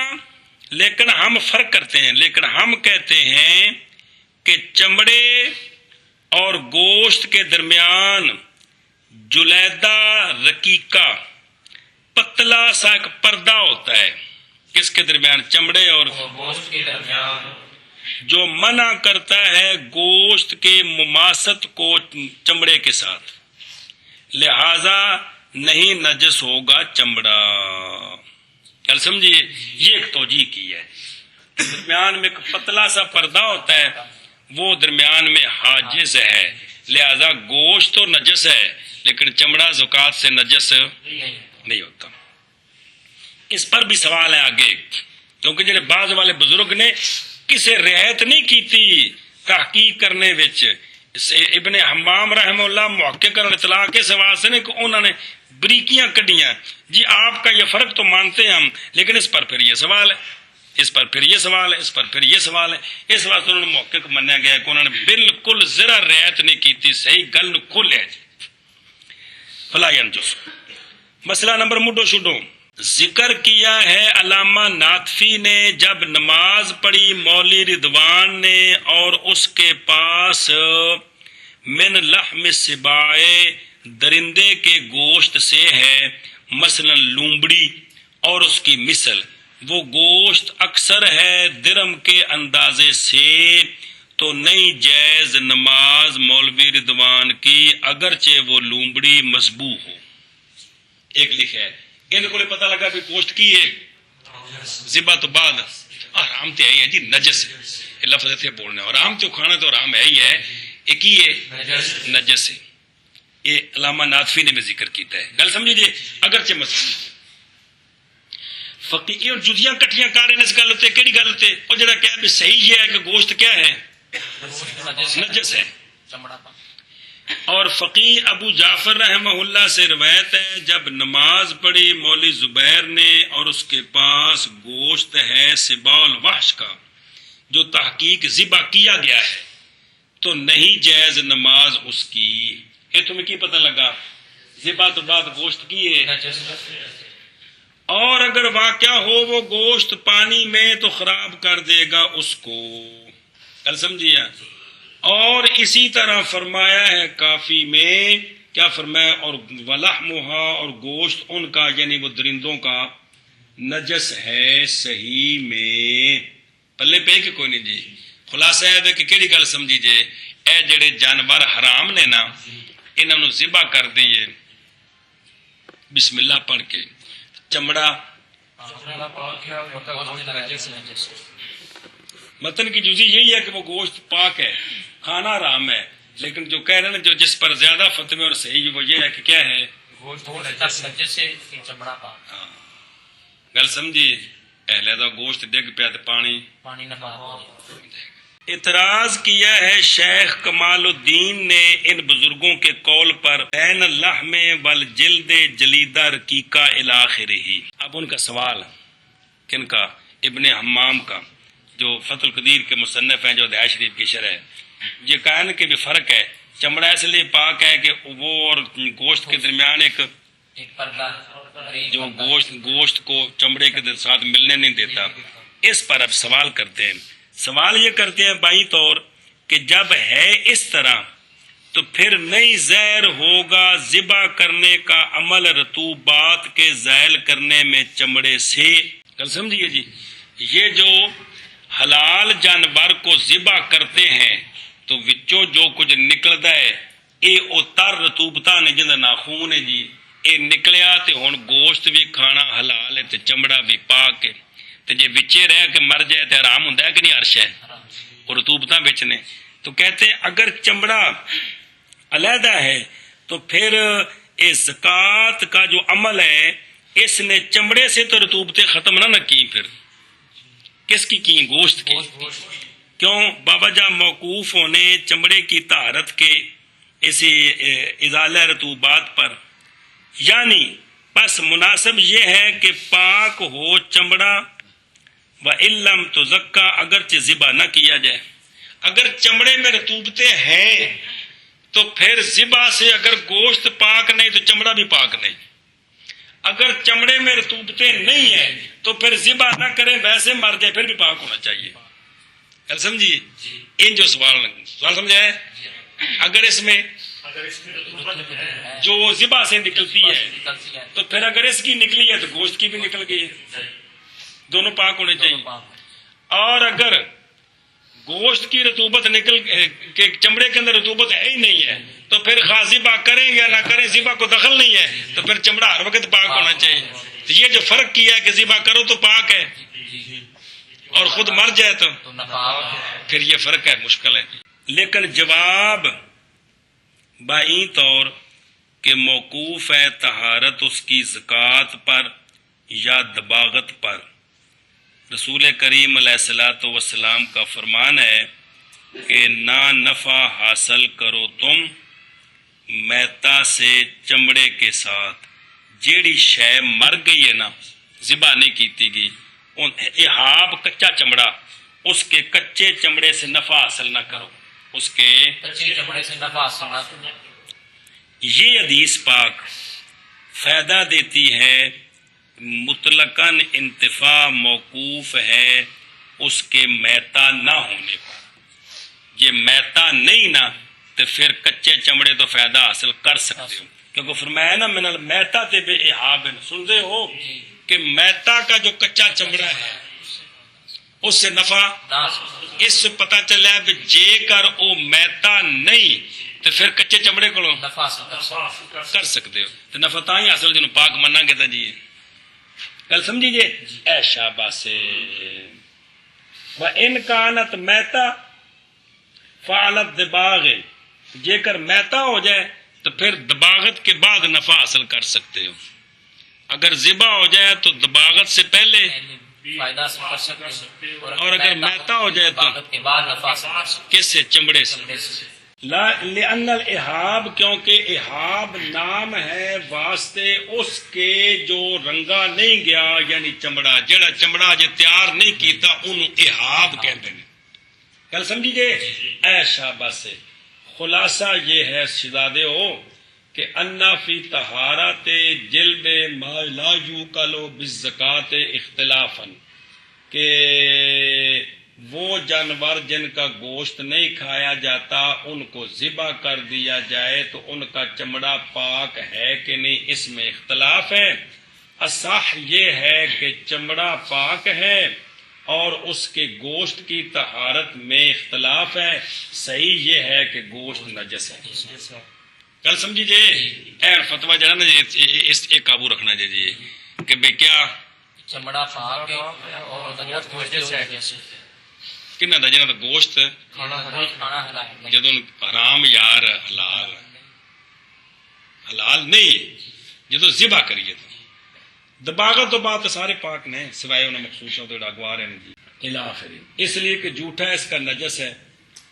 لیکن ہم فرق کرتے ہیں، لیکن ہم کہتے ہیں کہ چمڑے اور گوشت کے درمیان جلیدہ رقیقہ پتلا سا ایک پردہ ہوتا ہے، کس کے درمیان؟ چمڑے اور گوشت کے درمیان، جو منع کرتا ہے گوشت کے مماست کو چمڑے کے ساتھ، لہذا نہیں نجس ہوگا چمڑا۔ کل سمجھیے، یہ ایک توجیہ کی ہے، درمیان میں ایک پتلا سا پردہ ہوتا ہے، وہ درمیان میں حاجز ہے، لہذا گوشت تو نجس ہے لیکن چمڑا زکوٰۃ سے نجس نہیں ہوتا۔ اس پر بھی سوال ہے آگے، کیونکہ جنہیں بعض والے بزرگ نے کسے رعایت نہیں کی تھی تحقیق کرنے وچ، ابن حمام رحمہ اللہ محقق اور اطلاع کے سوال سے نہیں کہ انہوں نے بریکیاں کڈیاں، جی آپ کا یہ فرق تو مانتے ہیں ہم، لیکن اس پر پھر یہ سوال ہے اس پر پھر یہ سوال ہے، اس پر پھر یہ سوال ہے. اس واسطے انہوں نے محقق منیا گیا کہ انہوں نے بالکل ذرا رعایت نہیں کی، صحیح گل کھل ہے جی. فلا ینجس. مسئلہ نمبر مڈو شڈو ذکر کیا ہے علامہ ناطفی نے جب نماز پڑھی مولی رضوان نے اور اس کے پاس من لحم سبائے درندے کے گوشت سے ہے، مثلا لومبڑی اور اس کی مثل، وہ گوشت اکثر ہے درم کے اندازے سے، تو نہیں جائز نماز مولوی رضوان کی اگرچہ وہ لومبڑی مذبوح ہو. ایک لکھا ہے ان کو پتہ لگا بھی گوشت کی ہے ذبح تو بعد حرام تو ہے جی، نجس ہے. یہ لفظ اتنے بولنے حرام تو کھانا تو حرام ہے ہی ہے، ایک ہی ہے نجس ہے. یہ علامہ ناطفی نے بھی ذکر کیتا ہے. گل سمجھے جی. اگرچہ مسئلہ فقیر جزیاں کٹھیاں کر رہے ہیں اس گل تے کیڑی گل تے اور جڑا کہہ بھی صحیح یہ ہے کہ گوشت کیا ہے نجس ہے. اور فقی ابو جعفر رحمہ اللہ سے روایت ہے جب نماز پڑھی مولوی زبیر نے اور اس کے پاس گوشت ہے سباع الوحش کا جو تحقیق ذبح کیا گیا ہے تو نہیں جائز نماز اس کی. یہ تمہیں کی پتہ لگا ذبح تو بعد گوشت کی ہے. اور اگر واقعہ ہو وہ گوشت پانی میں تو خراب کر دے گا اس کو. کل سمجھیا. اور اسی طرح فرمایا ہے کافی میں کیا فرمایا اور ولحمھا اور گوشت ان کا یعنی وہ درندوں کا نجس ہے صحیح میں. پلے پہ کہ کوئی نہیں جی. خلاصہ ہے کہ کیڑی گل سمجھی جے اے جڑے جانور حرام نے نا انہاں نو ذبح کر دئیے بسم اللہ پڑھ کے چمڑا متن کی جزی یہی ہے کہ وہ گوشت پاک ہے کھانا حرام ہے، لیکن جو کہہ رہے ہیں جو جس پر زیادہ فتوے اور صحیح وہ یہ ہے کہ کیا ہے گل سمجھی. اہلیدہ گوشت ڈگ پیا تو پانی نہ اعتراض کیا ہے شیخ کمال الدین نے ان بزرگوں کے قول پر بین اللحم والجلد جلیدہ رقیقہ الی آخرہ. اب ان کا سوال کن کا؟ ابن حمام کا جو فتح القدیر کے مصنف ہیں جو دعائے شریف کی شرح ہے. یہ کہنے کے بھی فرق ہے. چمڑا اس لیے پاک ہے کہ وہ اور گوشت کے درمیان ایک جو گوشت کو چمڑے کے ساتھ ملنے نہیں دیتا. اس پر اب سوال کرتے ہیں. سوال یہ کرتے ہیں بائیں طور کہ جب ہے اس طرح تو پھر نہیں زہر ہوگا ذبح کرنے کا عمل رطوبات کے زائل کرنے میں چمڑے سے. کل سمجھیے جی. یہ جو حلال جانور کو ذبح کرتے ہیں تو وچوں جو کچھ نکلتا ہے یہ اتر رطوبتہ نے جنہیں ناخون ہے جی یہ نکلیا تے ہن گوشت بھی کھانا حلال ہے تے چمڑا بھی پاک ہے. تے جے وچے رہ کے مر جائے تے حرام ہوندا ہے کہ نہیں؟ عرش ہے اور رطوبتاں وچ نے. تو کہتے ہیں اگر چمڑا علیحدہ ہے تو پھر اس زکوٰۃ کا جو عمل ہے اس نے چمڑے سے تو رطوبتیں ختم نہ کی، پھر کس کی گوشت کی. کیوں؟ باوجہ موقوف ہونے چمڑے کی طہارت کے اسی ازالہ رطوبات پر. یعنی بس مناسب یہ ہے کہ پاک ہو چمڑا وَإِلَّمْ تُزَكَّى اگرچہ ذبح نہ کیا جائے. اگر چمڑے میں رطوبتیں ہیں تو پھر ذبح سے اگر گوشت پاک نہیں تو چمڑا بھی پاک نہیں. اگر چمڑے میں رطوبتیں نہیں ہیں تو پھر ذبح نہ کریں ویسے مر جائے پھر بھی پاک ہونا چاہیے. کل سمجھیے ان جو سوال سمجھا ہے. اگر اس میں جو ذبح سے نکلتی ہے تو پھر اگر اس کی نکلی ہے تو گوشت کی بھی نکل گئی ہے، دونوں پاک ہونے چاہیے. اور اگر گوشت کی رطوبت نکل کے چمڑے کے اندر رطوبت ہے ہی نہیں ہے تو پھر خواہ ذبح کریں یا نہ کریں ذبح کو دخل نہیں ہے تو پھر چمڑا ہر وقت پاک ہونا چاہیے. تو یہ جو فرق کیا ہے کہ ذبح کرو تو پاک ہے اور خود مر جائے تو پھر یہ فرق ہے، مشکل ہے. لیکن جواب بائیں طور کہ موقوف ہے طہارت اس کی زکوٰۃ پر یا دباغت پر. رسول کریم علیہ الصلوۃ والسلام کا فرمان ہے کہ نہ نفع حاصل کرو تم میتا سے چمڑے کے ساتھ. جیڑی شے مر گئی ہے نا ذبح نہیں کیتی گئی احاب کچا چمڑا، اس کے کچے چمڑے سے نفع حاصل نہ کرو، اس کے کچے چمڑے سے نفع حاصل نہ کرو۔ یہ حدیث پاک فائدہ دیتی ہے، مطلقاً انتفاع موقوف ہے اس کے میتا نہ ہونے پر۔ یہ میتا نہیں نا تو پھر کچے چمڑے تو فائدہ حاصل کر سکتے ہو، کیونکہ فرمایا نا من المیتا تے بے احاب، سن رہے ہو کہ میتا کا جو کچا چمڑا ہے اس سے نفع، اس سے پتہ چلا ہے جے کر او میتا نہیں تو پھر کچے چمڑے کو نفع حاصل کر سکتے ہو، تو نفع تا ہی حاصل جنہوں پاک مننا گے تا جی گل سمجھیے۔ اے شاباش، وَإِنْ كَانَتْ مَيْتَةً فَعَلَتْ دِبَاغٍ، جے کر میتا ہو جائے تو پھر دباغت کے بعد نفع حاصل کر سکتے ہو، اگر ذبح ہو جائے تو دباغت سے پہلے، فائدہ حاصل کر سکتے ہیں، اور اگر میتا ہو جائے تو عبادت کے بعد نفع حاصل کر سکتے کس سے؟ چمڑے سے۔ ہیں۔ لا لأن الاحاب، کیونکہ احاب نام ہے واسطے اس کے جو رنگا نہیں گیا، یعنی چمڑا، جڑا چمڑا جے تیار نہیں کیتا انہوں احاب کہتے ہیں۔ کل سمجھیے اے شاباش سے خلاصہ یہ ہے شہزادے ہو کہ انا فی طہارت جلد ما لا یوکلو بالزکات اختلافا، کہ وہ جانور جن کا گوشت نہیں کھایا جاتا ان کو ذبح کر دیا جائے تو ان کا چمڑا پاک ہے کہ نہیں، اس میں اختلاف ہے۔ اصح یہ ہے کہ چمڑا پاک ہے اور اس کے گوشت کی طہارت میں اختلاف ہے، صحیح یہ ہے کہ گوشت نجس ہے۔ کل سمجھیے اے فتویٰ جو ہے نا اس ایک قابو رکھنا چاہیے کہ بھئی کیا چمڑا پاک ہے اور گوشت نجس ہے، کنہ دا جنہ دا گوشت کھانا حلال ہے، جدوں حرام یار حلال نہیں، جدوں ذبح کریے تو دباغت تو بات سارے پاک نے سوائے انہیں مخصوص تو ڈاکوار ہیں جی الاخر، اس لیے کہ جھوٹا اس کا نجس ہے،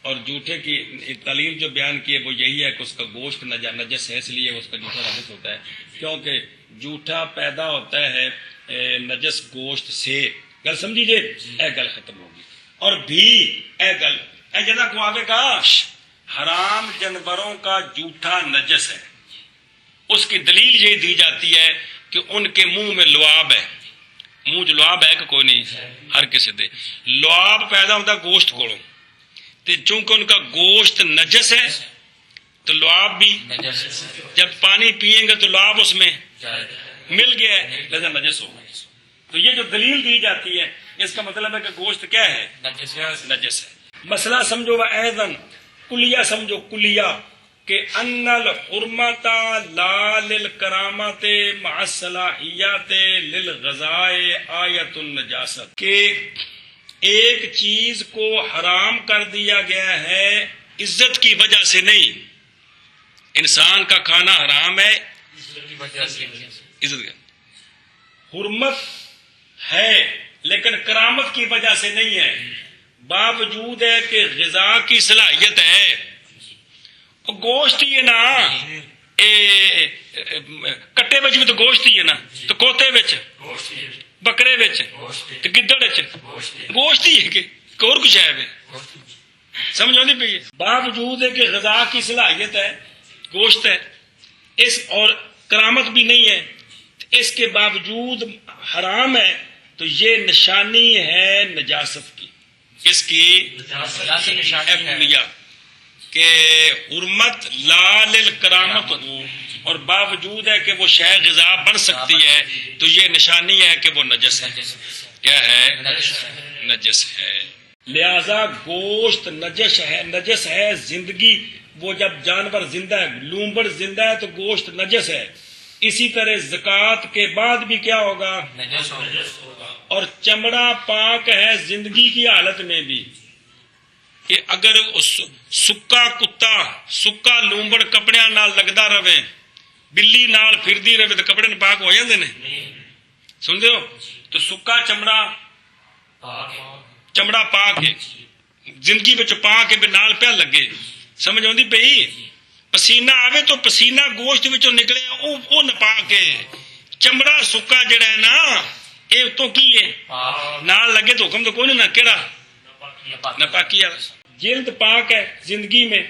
اور جھوٹے کی تعلیم جو بیان کی ہے وہ یہی ہے کہ اس کا گوشت نجس ہے، اس لیے اس کا جھوٹا نجس ہوتا ہے، کیونکہ جھوٹا پیدا ہوتا ہے نجس گوشت سے۔ گل سمجھیے، اے گل ختم ہوگی۔ اور بھی اے گل اے جدا کو آگے کا حرام جانوروں کا جھوٹا نجس ہے، اس کی دلیل یہ دی جاتی ہے کہ ان کے منہ میں لعاب ہے، منہ جو لعاب ہے کہ کوئی نہیں، ہر کسی دے لعاب پیدا ہوتا گوشت کو، تو چونکہ ان کا گوشت نجس ہے تو لعاب بھی، جب پانی پیئیں گے تو لعاب اس میں مل گیا ہے لہذا نجس ہوگا۔ تو یہ جو دلیل دی جاتی ہے اس کا مطلب ہے کہ گوشت کیا ہے؟ نجس ہے۔ مسئلہ سمجھو و ایضاً کلیہ سمجھو، کلیہ کہ ان الحرمت لا للکرامت مع الصلاحیات للغذاء آیت النجاست، کہ ایک چیز کو حرام کر دیا گیا ہے عزت کی وجہ سے نہیں، انسان کا کھانا حرام ہے عزت کا، حرمت ہے لیکن کرامت کی وجہ سے نہیں ہے، باوجود ہے کہ غذا کی صلاحیت ہے۔ گوشت ہی ہے نا، کٹے بچ بھی تو گوشت ہی ہے نا، تو کوتے بچ، بکرے بچ، تو گدڑ بچ گوشت ہی ہے کہ اور کچھ ہے؟ سمجھو نہیں پی، باوجود ہے کہ غذا کی صلاحیت ہے، گوشت ہے، اس اور کرامت بھی نہیں ہے، اس کے باوجود حرام ہے، تو یہ نشانی ہے نجاست کی، اس کی کہ حرمت لا للکرامت ہو اور باوجود ہے کہ وہ شے غذا بن سکتی ہے، تو یہ نشانی ہے کہ وہ نجس ہے۔ کیا ہے؟ نجس ہے۔ لہذا گوشت نجس ہے زندگی، وہ جب جانور زندہ ہے، لومبڑ زندہ ہے تو گوشت نجس ہے، اسی طرح زکوٰۃ کے بعد بھی کیا ہوگا؟ نجس ہوگا۔ اور چمڑا پاک ہے زندگی کی حالت میں بھی، کہ اگر سکا کتا سکا لومبڑ کپڑے نال لگتا رہے، بلی نال پھردی رہے تو کپڑے پاک ہو جاندے نے، سن دے ہو؟ تو سکا چمڑا پاک ہے زندگی بچ، پاک ہے نال پیا لگے، سمجھ آتی پئی؟ پسینہ آوے تو پسینہ گوشت وچوں نکلے وہ نہ پاک ہے، چمڑا سکا جڑا ہے نا یہ اتوں کی ہے نال لگے تو حکم تو کوئی نہیں، نہ کیڑا ناپاکی والا۔ جلد پاک ہے زندگی میں،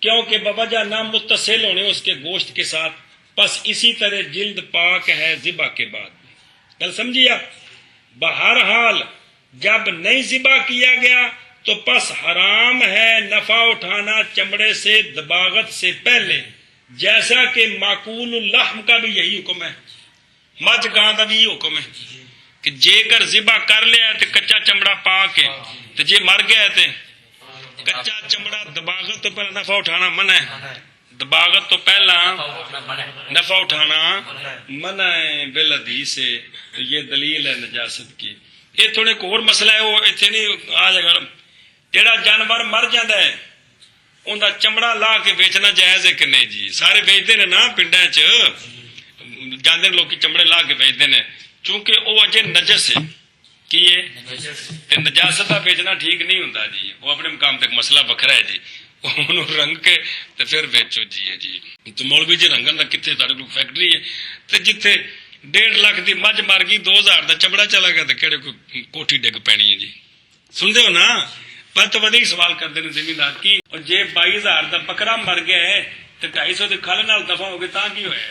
کیونکہ بوجہ نہ متصل ہونے اس کے گوشت کے ساتھ، بس اسی طرح جلد پاک ہے ذبح کے بعد۔ کل سمجھیا؟ بہرحال جب نہیں ذبح کیا گیا تو پس حرام ہے نفع اٹھانا چمڑے سے دباغت سے پہلے، جیسا کہ معقول اللحم کا بھی یہی حکم ہے، مجھ گاں کا بھی یہی حکم ہے کہ جے کر ذبح کر لیا تو کچا چمڑا پاک ہے، تو جے مر گیا تو کچا چمڑا دباغت تو پہلے نفع اٹھانا منع ہے، دباغت تو پہلا نفع اٹھانا منع ہے بالحدیث سے۔ تو یہ دلیل ہے نجاست کی۔ یہ تھوڑے ایک اور مسئلہ ہے، وہ اتنے نہیں آ جائے گا۔ جہاں جانور مر جاتا ہے ان کا چمڑا لا کے بیچنا جائز ہے کہ نہیں جی؟ سارے بیچتے ہیں نا پنڈا چ جانے لوگ چمڑے لا کے بیچتے ہیں، چونکہ وہ اجے نجس ہے کی ہے، نجاست کا بیچنا ٹھیک نہیں ہوتا جی، وہ اپنے مقام تک مسئلہ وکھرا ہے جی، انہوں رنگ کے تو پھر بیچو جی۔ تو مولوی جی رنگن کا کتنے تارے کو فیکٹری ہے، تو جتھے 1.5 لاکھ دی مجھ مر گئی 2000 کا چمڑا چلا گیا تو کہڑے کوئی کوٹھی ڈگ پینی ہے جی؟ سنتے ہو نا؟ پر تو ودی سوال کرتے ہیں زمیندار کی، اور جے 22,000 کا بکرا مر گیا ہے تو 250 کے کھل نال دفع ہو گئے تا کی ہوا جی؟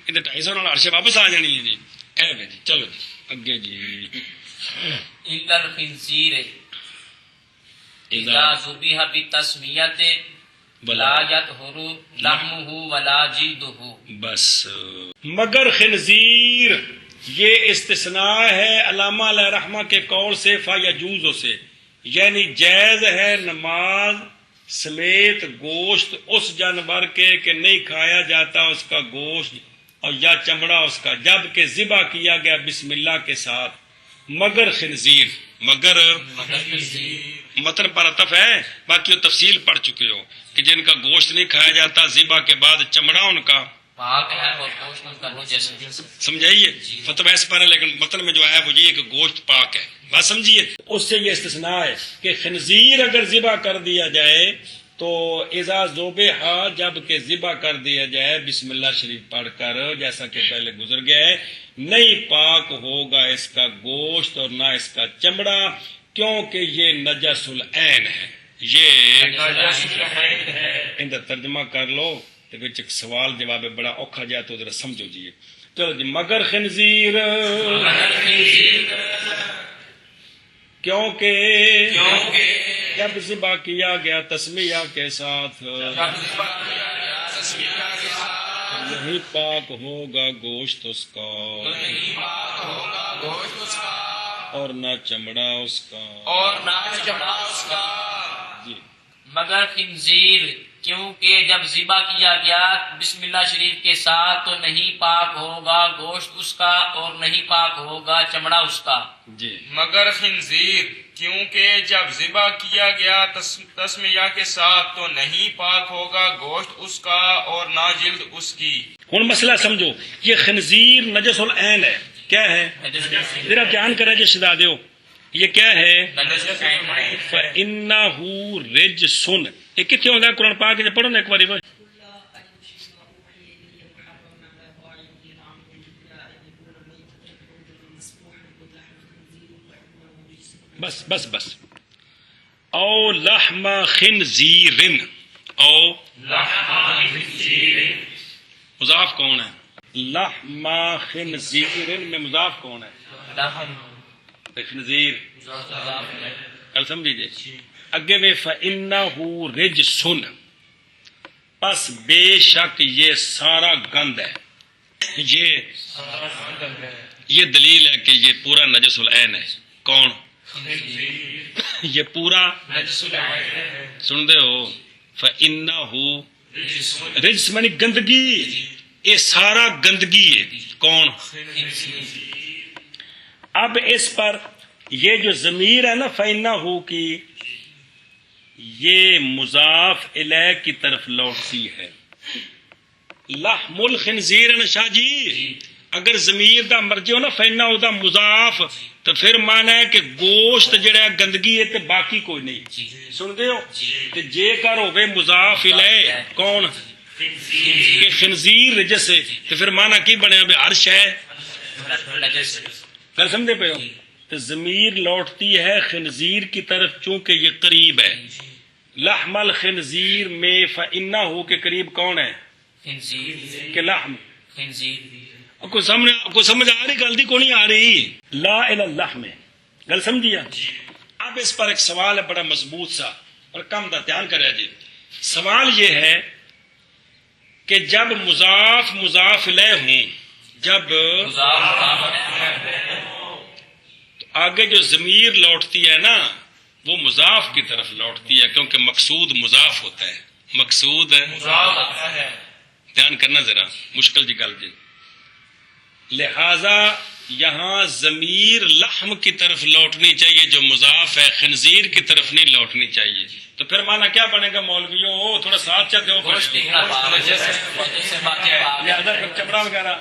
یہ 250 نال عرش واپس آ جانی ہے جی۔ اے جی چلو جی اگے جی۔ الا الخنزیر اذا ذبح بتسمیۃ لا یطہر لحمہ ولا جلدہ۔ بس مگر خنزیر یہ استثناء ہے علامہ علیہ رحمہ کے قول سے فیجوز سے، یعنی جائز ہے نماز سمیت گوشت اس جانور کے کہ نہیں کھایا جاتا اس کا گوشت اور یا چمڑا اس کا، جبکہ ذبح کیا گیا بسم اللہ کے ساتھ، مگر خنزیر، مگر متن پر عطف ہے، باقی وہ تفصیل پڑھ چکے ہو کہ جن کا گوشت نہیں کھایا جاتا ذبح کے بعد چمڑا ان کا پاک ہے اور گوشت ان کا نجس ہے۔ سمجھائیے فتویٰ اس پر ہے، لیکن متن میں جو ہے وہ یہ کہ گوشت پاک ہے، بات سمجھیے۔ اس سے یہ استثناء ہے کہ خنزیر اگر ذبح کر دیا جائے تو اذا ذبح، جب کہ ذبح کر دیا جائے بسم اللہ شریف پڑھ کر، جیسا کہ پہلے گزر گیا ہے، نہیں پاک ہوگا اس کا گوشت اور نہ اس کا چمڑا، کیونکہ یہ نجس العین ہے۔ یہ ان کا ترجمہ کر لو تو ایک سوال جواب بڑا اوکھا جائے تو ذرا سمجھو جی۔ چلو جی، مگر خنزیر کیونکہ جب ذبح کیا گیا تسمیہ کے ساتھ نہیں پاک ہوگا گوشت اس کا اور نہ چمڑا اس کا۔ جی مگر خنزیر کیونکہ جب ذبح کیا گیا بسم اللہ شریف کے ساتھ تو نہیں پاک ہوگا گوشت اس کا اور نہیں پاک ہوگا چمڑا اس کا۔ جی مگر خنزیر کیونکہ جب ذبح کیا گیا تسمیہ کے ساتھ تو نہیں پاک ہوگا گوشت اس کا اور نہ جلد اس کی۔ ہن مسئلہ سمجھو، یہ خنزیر نجس العین ہے، کیا ہے؟ ذرا دھیان کرے جی شہزادیو، یہ کیا ہے؟ فَإِنَّهُ رِجْسٌ۔ یہ کتنے ہوتا ہے قرآن پاک پڑھو نا ایک باری بس او لحم خنزیر، او مضاف کون ہے؟ لحم خنزیر میں مضاف کون ہے؟ خنزیر کل سمجھیے اگے میں فَإِنَّهُ رِجْسٌ، پس بے شک یہ سارا گند ہے۔ یہ دلیل ہے کہ یہ پورا نجس العین ہے۔ کون؟ یہ پورا سن دے ہو، فَإِنَّهُ رجس معنی گندگی، یہ سارا گندگی ہے۔ کون؟ اب اس پر یہ جو ضمیر ہے نا فَإِنَّهُ کی، یہ مضاف الیہ کی طرف لوٹتی ہے۔ لحم الخنزیر شاہ جی اگر ضمیر دا مرجع ہو نا فَإِنَّهُ دا مضاف تو پھر مانا ہے کہ گوشت جڑا گندگی ہے تے باقی کوئی نہیں۔ سن دے ہو کہ جے کر ہوئے مضاف الیہ کون کہ خنزیر رجس ہے تو پھر مانا کی بنے اب ہر شے نجس گل سمجھے پہ ہو؟ تو ضمیر لوٹتی ہے خنزیر کی طرف چونکہ یہ قریب ہے. لحم الخنزیر میں فإنہ کے قریب کون ہے خنزیر کہ لحم؟ خنزیر کو سمجھ آ رہی گل دی کو نہیں آ رہی؟ لا الی اللحم گل سمجھیا. اب اس پر ایک سوال ہے بڑا مضبوط سا اور کم دا دھیان کرے جی. سوال یہ ہے کہ جب مضاف مضاف الیہ ہوں، جب تو آگے جو ضمیر لوٹتی ہے نا وہ مضاف کی طرف لوٹتی ہے، کیونکہ مقصود مضاف ہوتا ہے. مقصود دھیان کرنا ذرا، مشکل جی گل جی. لہذا یہاں ضمیر لحم کی طرف لوٹنی چاہیے جو مضاف ہے، خنزیر کی طرف نہیں لوٹنی چاہیے. تو پھر مانا کیا بنے گا مولویوں؟ تھوڑا ساتھ چاہتے ہو، چمڑا وغیرہ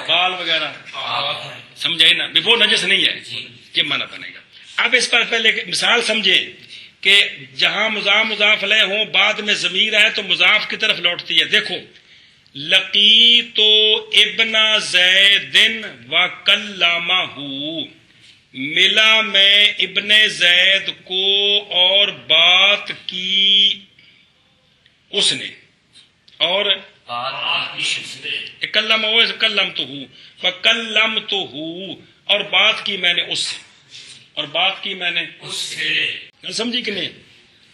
بال وغیرہ سمجھے نا بھی وہ نجس نہیں ہے، یہ مانا بنے گا. اب اس پر پہلے مثال سمجھے کہ جہاں مضاف مضاف علیہ ہوں بعد میں ضمیر ہے تو مضاف کی طرف لوٹتی ہے. دیکھو لقیت ابن زید و کلمہ، ملا میں ابن زید کو اور بات کی اس نے، اور کلمتہ اور بات کی میں نے اس سے، اور بات کی میں نے اس سے. سمجھی کہ نہیں؟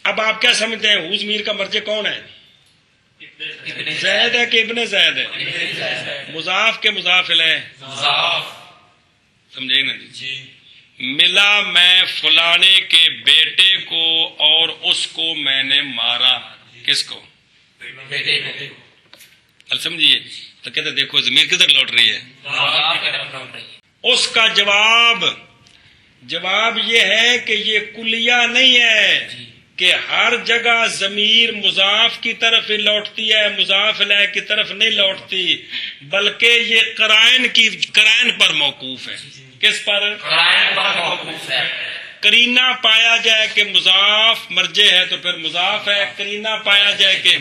اب آپ کیا سمجھتے ہیں ہو ضمیر کا مرجع کون ہے؟ زید ہے کہ ابن زید ہے؟ مضاف کے مضاف الیہ؟ سمجھے نا جی. ملا میں فلانے کے بیٹے کو اور اس کو میں نے مارا. کس کو؟ سمجھیے. تو کہتے دیکھو ضمیر کدھر لوٹ رہی ہے؟ اس کا جواب یہ ہے کہ یہ کلیہ نہیں ہے کہ ہر جگہ ضمیر مضاف کی طرف ہی لوٹتی ہے، مضاف الیہ کی طرف نہیں لوٹتی، بلکہ یہ قرائن پر موقوف ہے. کس پر؟ قرینہ پایا جائے کہ مضاف مرجع ہے تو پھر مضاف ہے، قرینہ پایا جائے کہ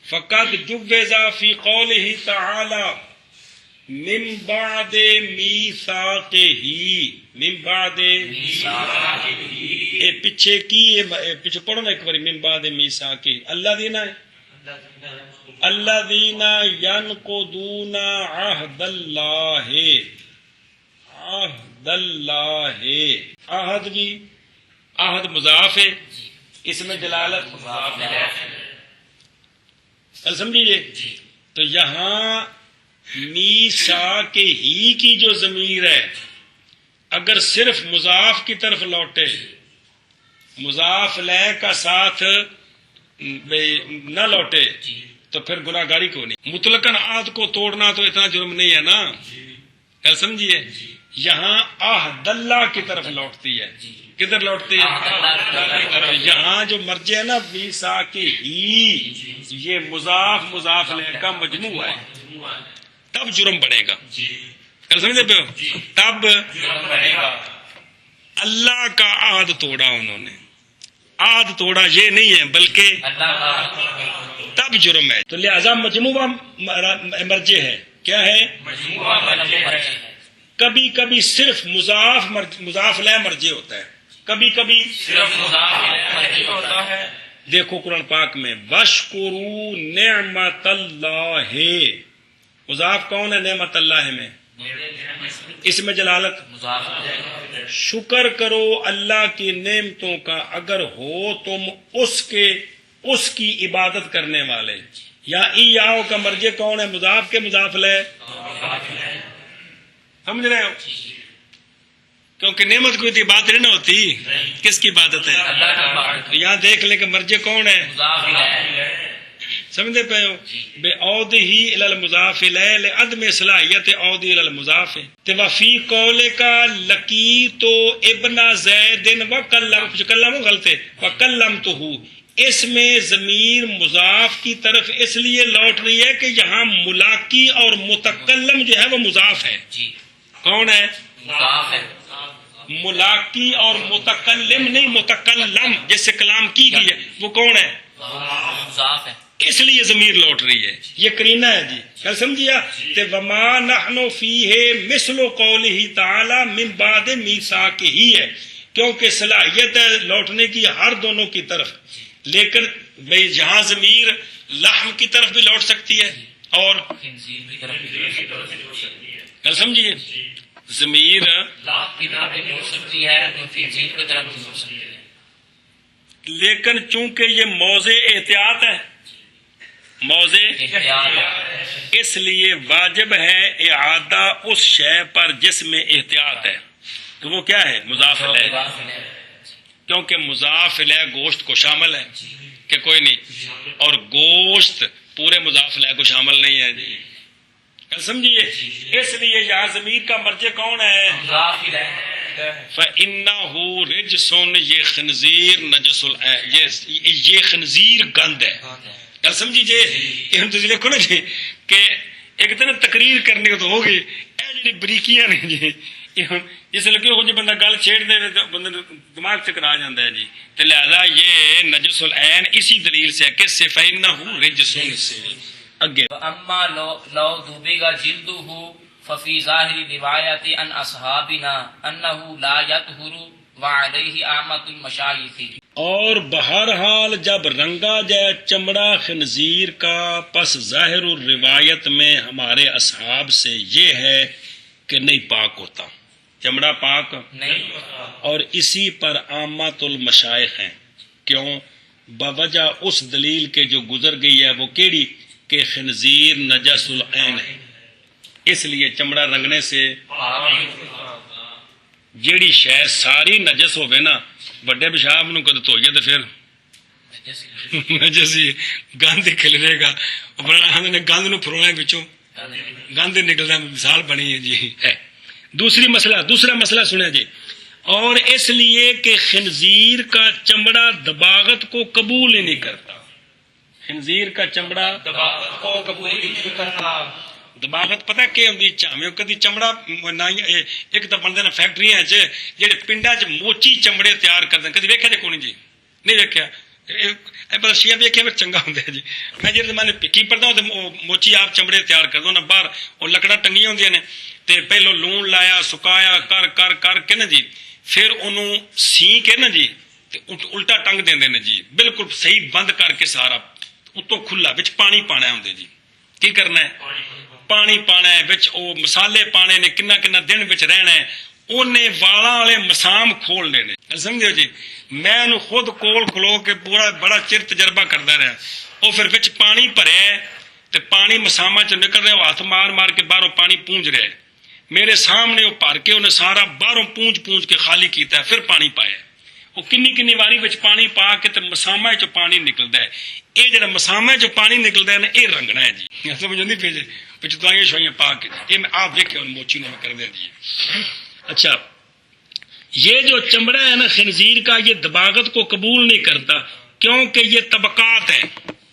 فقط جوزا فی قولہ تعالی من بعد میثاقہ، من بعد پیچھے کی پیچھے پڑھو نا ایک بار. من بعد میثاقہ الذین ینقضون عہد اللہ، عہد اللہ، عہد جی عہد مضاف ہے، اس میں جلالت سمجھیے. تو یہاں میثاق ہی کی جو ضمیر ہے اگر صرف مضاف کی طرف لوٹے، مضاف الیہ کا ساتھ نہ لوٹے تو پھر گناہگاری کو نہیں. مطلقاً عہد کو توڑنا تو اتنا جرم نہیں ہے نا، سمجھیے. یہاں عہد اللہ کی طرف لوٹتی ہے. کدھر لوٹتی ہے؟ یہاں جو مرجع ہے نا میثاق ہی، یہ مضاف الیہ کا مجموعہ ہے، تب جرم بنے گا. سمجھتے پہ ہو؟ تب اللہ کا عہد توڑا انہوں نے، عہد توڑا یہ نہیں ہے بلکہ تب جرم ہے. تو لہذا مجموعہ مرجع ہے. کیا ہے؟ کبھی کبھی صرف مضاف الیہ مرجع ہوتا ہے، کبھی کبھی صرف مضاف ہوتا ہے. دیکھو قرآن پاک میں وَاشْكُرُوا نِعْمَةَ اللَّهِ، مضاف کون ہے نعمت اللہ میں؟ اس میں جلالت. شکر کرو اللہ کی نعمتوں کا اگر ہو تم اس کی عبادت کرنے والے. یا ایاؤ کا مرجع کون ہے؟ مضاف کے مضاف الیہ. سمجھ رہے ہو؟ کیونکہ نعمت کوئی عبادت نہیں ہوتی، کس کی عبادت ہے؟ تو یہاں دیکھ لیں کہ مرجع کون ہے؟ سمجھتے پہ ہو؟ بے عود ہی الی المضاف الیہ لعدم صلاحیت عود الی المضاف. وفی قولک لقیت ابن زید وکلم غلط ہے وکلمتہ، اس میں ضمیر مضاف کی طرف اس لیے لوٹ رہی ہے کہ یہاں ملاقی اور متکلم جو ہے وہ مضاف ہے. کون ہے؟ ملاقی اور متکلم نہیں، متکلم جس سے کلام کی گئی ہے وہ کون ہے؟ اس لیے ضمیر لوٹ رہی ہے، یہ کرینہ ہے جی، کل سمجھیا؟ تے وما نحن فیہ مثل قولہ تعالی من بعد میثاقہ ہے، کیونکہ صلاحیت ہے لوٹنے کی ہر دونوں کی طرف، لیکن بھئی جہاں ضمیر لحم کی طرف بھی لوٹ سکتی ہے اور کل سمجھیے ضمیر لاکھ کی طرف بھی ہو سکتی ہے اور خنزیر کی طرف بھی ہو سکتی ہے، لیکن چونکہ یہ موضع احتیاط ہے، موضع احتیاط اس لیے واجب ہے اعادہ اس شے پر جس میں احتیاط ہے، تو وہ کیا ہے؟ مضاف الیہ، کیونکہ مضاف الیہ گوشت کو شامل ہے کہ کوئی نہیں، اور گوشت پورے مضاف الیہ کو شامل نہیں ہے جی، سمجھیے؟ اس لیے یہاں ضمیر کا مرجع کون ہے؟ فَإِنَّهُ رِجْسٌ، یہ خنزیر نجس یہ خنزیر گند ہے، کل سمجھیے؟ ہم تو دیکھو نا جی کہ ایک طرح تقریر کرنے کو تو ہوگی، اے جی بریکیاں نے جی جس لگے ہو جی بندہ گل چھیڑ دے تو بندے دماغ چکر آ جاتا ہے جی، تو لہذا یہ نجس العین اسی دلیل سے کس سے؟ فَإِنَّهُ رِجْسٌ سے اگے اما لو دوبیگا جلدہ ففی ظاہر روایت ان اصحابنا انہ لا یطہر وعلیہ عامۃ المشایخ، اور بہرحال جب رنگا جائے چمڑا خنزیر کا پس ظاہر الروایت میں ہمارے اصحاب سے یہ ہے کہ نہیں پاک ہوتا، چمڑا پاک نہیں، اور اسی پر عامۃ المشائخ ہیں، کیوں؟ بوجہ اس دلیل کے جو گزر گئی ہے، وہ کیڑی؟ کہ خنزیر نجس العین ہے، اس لیے چمڑا رنگنے سے جیڑی شے ساری نجس ہوئے نا، بڑے پیشاب نو کد دھوئیے تو پھر نجس ہی گند کھلے گا، گند نو پھرونا بچوں گند نکلتا، مثال بنی ہے جی ہے۔ دوسرا مسئلہ سنیں جی، اور اس لیے کہ خنزیر کا چمڑا دباغت کو قبول ہی نہیں کرتا، خنزیر کا چمڑا دباغت کو قبول نہیں کرتا، دباغت پتہ کہ ہوندی چاہے کدی چمڑا ایک تو بندے نے فیکٹریاں جہے پنڈا چ موچی چمڑے تیار کرتے، کدی ویکھیا جی کونی جی؟ نہیں ویکھیا، پتا شیعہ ویکھیا پھر چنگا ہوندا ہے جی، میں جہاں میں پکی پڑھتا ہوں تو موچی آپ چمڑے تیار کرتا ہوں، باہر وہ لکڑاں ٹنگیاں ہوندیاں نے، تے پہلو لون لایا سکایا کر کے نا جی، پھر انہوں سی کے نا جی الٹا ٹنگ دیندے نے جی، بالکل صحیح بند کر کے سارا اتوں کھلا، وچ پانی پانا ہے جی، کی کرنا ہے؟ پانی پانا ہے، وچ او مسالے پانے نے، کنا دن وچ رہنا ہے، انہیں والاں والے مسام کھولنے نے، سمجھو جی؟ میں خود کول کھلو کے پورا بڑا چر تجربہ کرتا رہا، وہ پھر وچ پانی بھرے تے پانی مسامہ چ نکل رہا، ہاتھ مار کے باہروں پانی پونج رہے، میرے سامنے وہ بھر کے انہیں سارا باہروں پونج کے خالی کیتا ہے، پھر پانی پایا، وہ کنی واری وچ پانی پا کے تے مسامہ چ پانی نکلتا ہے، یہ جڑا مسامہ چ پانی نکلتا ہے نا، یہ رنگنا ہے جی، سمجھ نہیں پی جی؟ پچھ دوائیاں شوائیاں پا کے یہ میں آپ دیکھے موچی نے کر دیا جی۔ اچھا، یہ جو چمڑا ہے نا خنزیر کا، یہ دباغت کو قبول نہیں کرتا، کیونکہ یہ طبقات ہیں،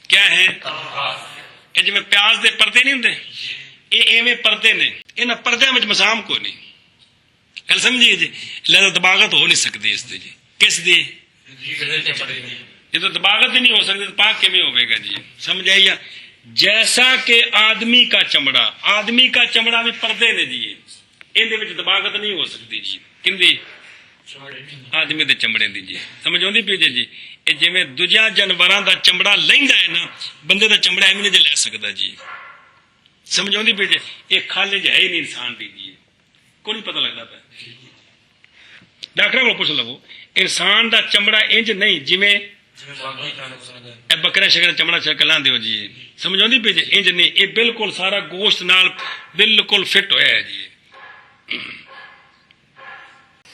کیا ہیں؟ یہ جو پیاز دے پردے نہیں ہوندے، یہ ایویں پردے نے، انہاں پردے میں مسام کو نہیں، گل سمجھیے جی؟ لہذا دباغت ہو نہیں سکتی اس سے جی، کس دی؟ یہ تو دباغت ہی نہیں ہو سکتی تو پاک کیویں ہوے گا جی؟ سمجھ آئی؟ جیسا کہ آدمی کا چمڑا بھی پردے نے جی، اندر دباغت نہیں ہو سکتی جی، کندی؟ آدمی دے چمڑے دی جی، سمجھ آتی پی جی؟ یہ جی دوجا جانوراں دا چمڑا لیندا ہے نا، بندے دا چمڑا ایویں نہیں لے سکتا جی، سمجھ آتی پی جی؟ یہ کھالے ہے ہی نہیں انسان دی جی، کو نہیں پتہ لگتا پہ، ڈاکٹر کو پوچھ لو، انسان دا چمڑا انج نہیں جویں بکرا شکر چمڑا کلاندے ہو جی، سمجھ آتی پی جی؟ انج نہیں، یہ بالکل سارا گوشت نال بالکل فٹ ہویا ہے جی،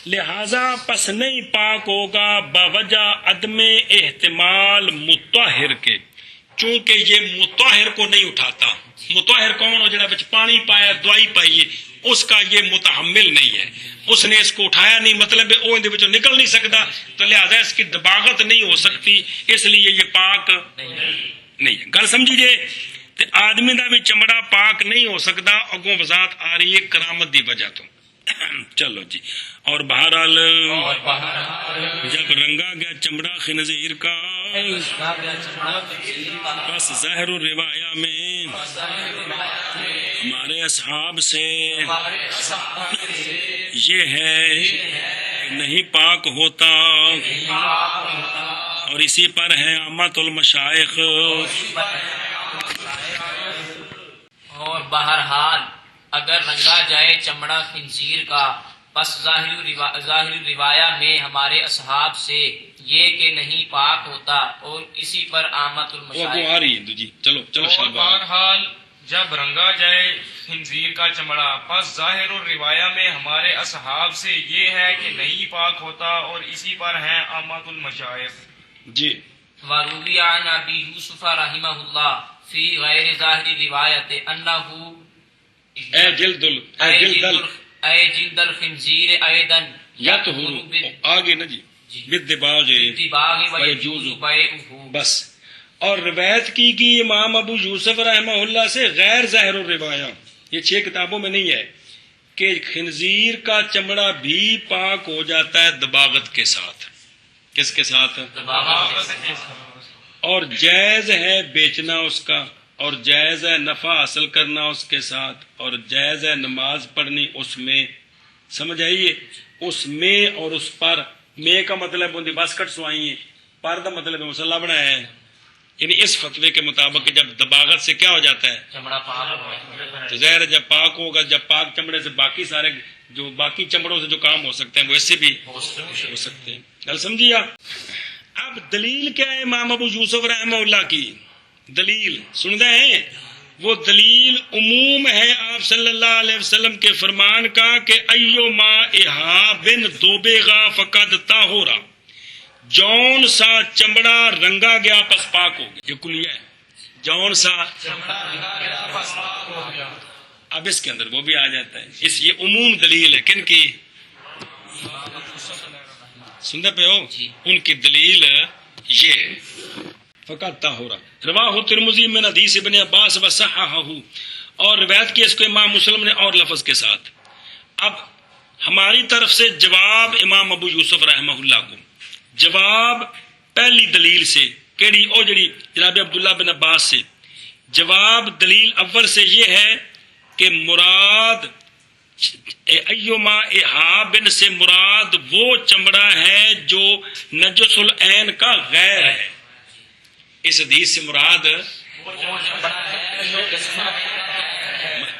لہذا پس نہیں پاک ہوگا باوجہ عدم احتمال مطہر کے، چونکہ یہ مطہر کو نہیں اٹھاتا، مطہر کون ہو؟ جڑا بچ پانی پایا دوائی پائیے، اس کا یہ متحمل نہیں ہے، اس نے اس کو اٹھایا نہیں، مطلب وہ اندر بچوں نکل نہیں سکتا، تو لہذا اس کی دباغت نہیں ہو سکتی، اس لیے یہ پاک نہیں ہے، گل سمجھیے؟ تے آدمی دا بھی چمڑا پاک نہیں ہو سکتا، اگوں وضاحت آ رہی ہے کرامت دی وجہ تو۔ چلو جی، اور بہرحال جب رنگا گیا چمڑا خنزیر کا بس ظاہر الروایہ میں ہمارے اصحاب سے یہ ہے کہ نہیں پاک ہوتا، اور اسی پر ہے عامت المشائخ۔ اور بہرحال اگر رنگا جائے چمڑا خنزیر کا، پس ظاہر روایہ میں ہمارے اصحاب سے یہ کہ نہیں پاک ہوتا، اور اسی پر آمد وہ المشائخ۔ آ رہی ہے جی، چلو چلو اور شربا۔ بہرحال جب رنگا جائے خنزیر کا چمڑا، پس ظاہر الروایہ میں ہمارے اصحاب سے یہ ہے کہ نہیں پاک ہوتا، اور اسی پر ہیں عامت المشائخ۔ جی وروی عن ابی یوسف رحمہ اللہ فی غیر ظاہر روایت انہ اے جلد جلد الخنزیر ایدن یطہر، آگے نا جی، بالدباغ بالدباغ ویجوز، ویجوز بیعہ۔ بس۔ اور روایت کی امام ابو یوسف رحمہ اللہ سے غیر ظاہر الروایہ، یہ 6 کتابوں میں نہیں ہے، کہ خنزیر کا چمڑا بھی پاک ہو جاتا ہے دباغت کے ساتھ۔ کس کے ساتھ؟ اور جائز ہے بیچنا اس کا، اور جائز ہے نفع حاصل کرنا اس کے ساتھ، اور جائز ہے نماز پڑھنی اس میں۔ سمجھ آئیے؟ اس میں اور اس پر، میں کا مطلب بندی باسکٹ سوائیں، پر دا مطلب مسلح بنایا ہے، یعنی اس فتوے کے مطابق جب دباغت سے کیا ہو جاتا ہے چمڑا پاک ہو جاتا ہے۔ تو ظاہر ہے جب پاک ہوگا، جب پاک چمڑے سے باقی سارے جو باقی چمڑوں سے جو کام ہو سکتے ہیں وہ اس سے بھی ہو سکتے ہیں۔ گل سمجھیا؟ اب دلیل کیا ہے امام ابو یوسف رحمہ اللہ کی؟ دلیل سن رہے ہیں؟ وہ دلیل عموم ہے آپ صلی اللہ علیہ وسلم کے فرمان کا کہ ایو ما احابن دوبیغا فقد طاہورا، جون سا چمڑا رنگا گیا پس پاک ہو گیا۔ یہ کلیہ ہے، جون سا اب اس کے اندر وہ بھی آ جاتا ہے، اس یہ عموم دلیل ہے کن کی؟ سنتے پہ ہو؟ ان کی دلیل یہ ہے فقط طاہورا۔ رواہ ترمذی من حدیث ابن عباس وصححہ، اور روایت کی اس کو امام مسلم نے اور لفظ کے ساتھ۔ اب ہماری طرف سے جواب امام ابو یوسف رحمہ اللہ کو، جواب پہلی دلیل سے کیڑی او جڑی جناب عبداللہ بن عباس سے، جواب دلیل اول سے یہ ہے کہ مراد ایما احابن سے مراد وہ چمڑا ہے جو نجس العین کا غیر ہے۔ اس حدیث سے مراد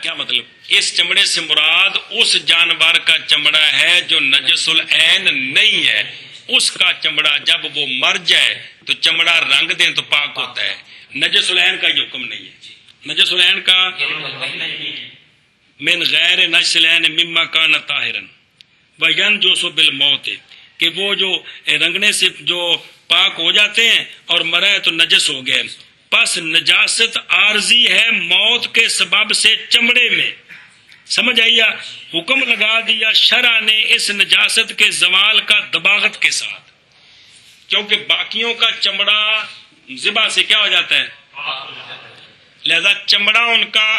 کیا مطلب؟ اس چمڑے سے مراد اس جانور کا چمڑا ہے جو نجس العین نہیں ہے، اس کا چمڑا جب وہ مر جائے تو چمڑا رنگ دیں تو پاک ہوتا ہے۔ نجس العین کا یہ حکم نہیں ہے، نجس العین کا من غیر نجس العین مما کان طاہرا وینجس بالموت، کہ وہ جو رنگنے سے جو پاک ہو جاتے ہیں اور مرے تو نجس ہو گئے، پس نجاست عارضی ہے موت کے سبب سے چمڑے میں۔ سمجھ آئیا؟ حکم لگا دیا شرع نے اس نجاست کے زوال کا دباغت کے ساتھ، کیونکہ باقیوں کا چمڑا ذبح سے کیا ہو جاتا ہے، لہذا چمڑا ان کا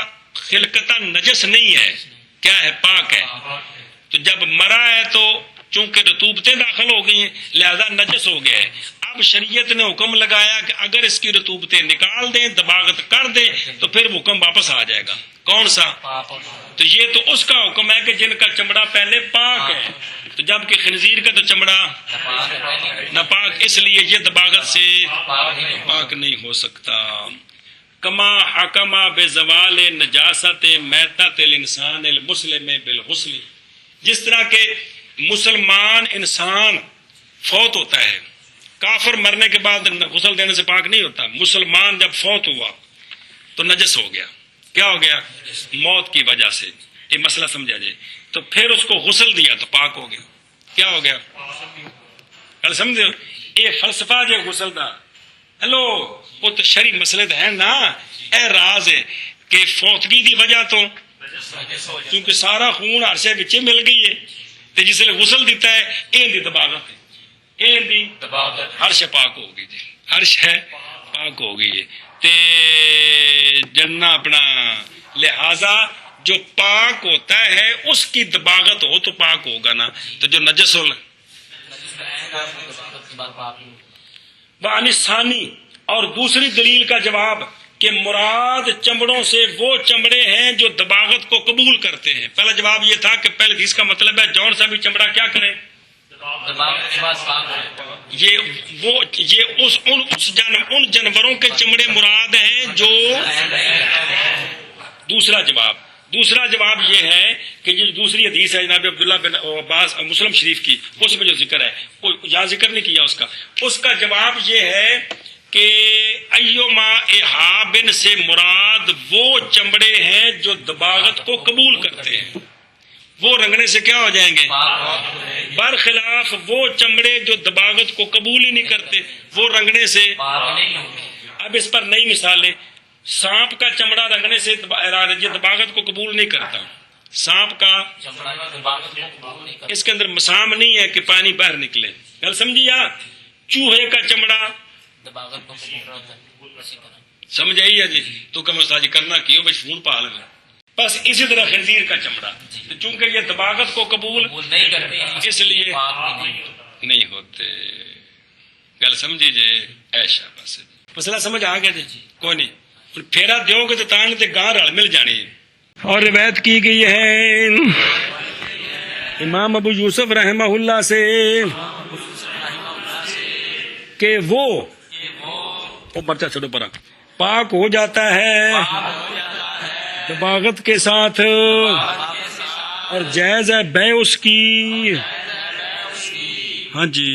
خلقتاً نجس نہیں ہے، کیا ہے، پاک ہے۔ تو جب مرا ہے تو چونکہ رطوبتیں داخل ہو گئی ہیں لہذا نجس ہو گیا ہے۔ اب شریعت نے حکم لگایا کہ اگر اس کی رطوبتیں نکال دیں، دباغت کر دیں، تو پھر حکم واپس آ جائے گا۔ کون سا؟ تو یہ تو اس کا حکم ہے کہ جن کا چمڑا پہلے پاک ہے، تو جب کہ خنزیر کا تو چمڑا ناپاک، اس لیے یہ دباغت سے پاک نہیں ہو سکتا۔ کما حکما بزوال نجاست میتۃ الانسان المسلم بالغسل، جس طرح کہ مسلمان انسان فوت ہوتا ہے، کافر مرنے کے بعد غسل دینے سے پاک نہیں ہوتا، مسلمان جب فوت ہوا تو نجس ہو گیا، کیا ہو گیا، موت کی وجہ سے، یہ مسئلہ سمجھا جائے، تو پھر اس کو غسل دیا تو پاک ہو گیا، کیا ہو گیا، کل سمجھے؟ یہ فلسفہ جو غسل دا، ہلو وہ تو شرعی مسئلے ہے نا، اے راز ہے کہ فوتگی دی وجہ تو کیونکہ سارا خون عرشے بچے مل گئی ہے، تو جس نے غسل دیتا ہے این دی دباغت ہے، این دی عرش پاک ہو گئی جی، عرش ہے پاک ہو گئی ہے، تے جنہ اپنا لہذا جو پاک ہوتا ہے اس کی دباغت ہو تو پاک ہوگا نا، تو جو نجس ہو وعن الثانی، اور دوسری دلیل کا جواب کہ مراد چمڑوں سے وہ چمڑے ہیں جو دباغت کو قبول کرتے ہیں۔ پہلا جواب یہ تھا کہ پہلے حدیث کا مطلب ہے جون سا بھی چمڑا کیا کرے، دباغت کے بعد پاک ہے۔ ان جانوروں کے چمڑے مراد ہیں جو، دوسرا جواب یہ ہے کہ یہ دوسری حدیث ہے جناب عبداللہ بن عباس مسلم شریف کی، اس میں جو ذکر ہے وہ یہاں ذکر نہیں کیا اس کا جواب یہ ہے کہ ایما احابن سے مراد وہ چمڑے ہیں جو دباغت کو قبول کرتے ہیں، وہ رنگنے سے کیا ہو جائیں گے، برخلاف وہ چمڑے جو دباغت کو قبول ہی نہیں کرتے، وہ رنگنے سے پاک نہیں ہوتے۔ اب اس پر نئی مثالیں، سانپ کا چمڑا رنگنے سے دباغت کو قبول نہیں کرتا، سانپ کا چمڑا دباغت کو قبول نہیں کرتا۔ اس کے اندر مسام نہیں ہے کہ پانی باہر نکلے، گل سمجھیا؟ چوہے کا چمڑا دباغت کو قبول کرتا ہے، اسی طرح سمجھ آئی ہے جی؟ تو کم استاد جی کرنا کیوں بھائی فون پال میں، بس اسی طرح خنزیر کا چمڑا، تو چونکہ یہ دباغت کو قبول قبول نہیں کرتے، اس لیے پاک نہیں ہوتے۔ نہیں ہوتے، گل سمجھی جی؟ ایشا بس مسئلہ سمجھ آ گیا جی؟ کوئی نہیں، پھیرا دیو گے تو تان تے گاں رل مل جانی ہے۔ اور روایت کی گئی ہے امام ابو یوسف رحمہ اللہ سے کہ وہ پرچہ چھوڑو پرا پاک ہو جاتا ہے دباغت کے ساتھ، اور جائز ہے بے اس کی۔ ہاں جی،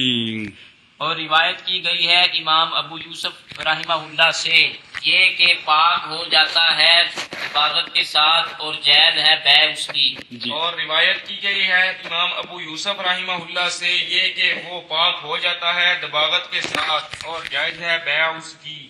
اور روایت کی گئی ہے امام ابو یوسف رحمہ اللہ سے یہ کہ پاک ہو جاتا ہے دباغت کے ساتھ اور جائز ہے بے اس کی۔ جی۔ اور روایت کی گئی ہے امام ابو یوسف رحمہ اللہ سے یہ کہ وہ پاک ہو جاتا ہے دباغت کے ساتھ اور جائز ہے بیع اس کی۔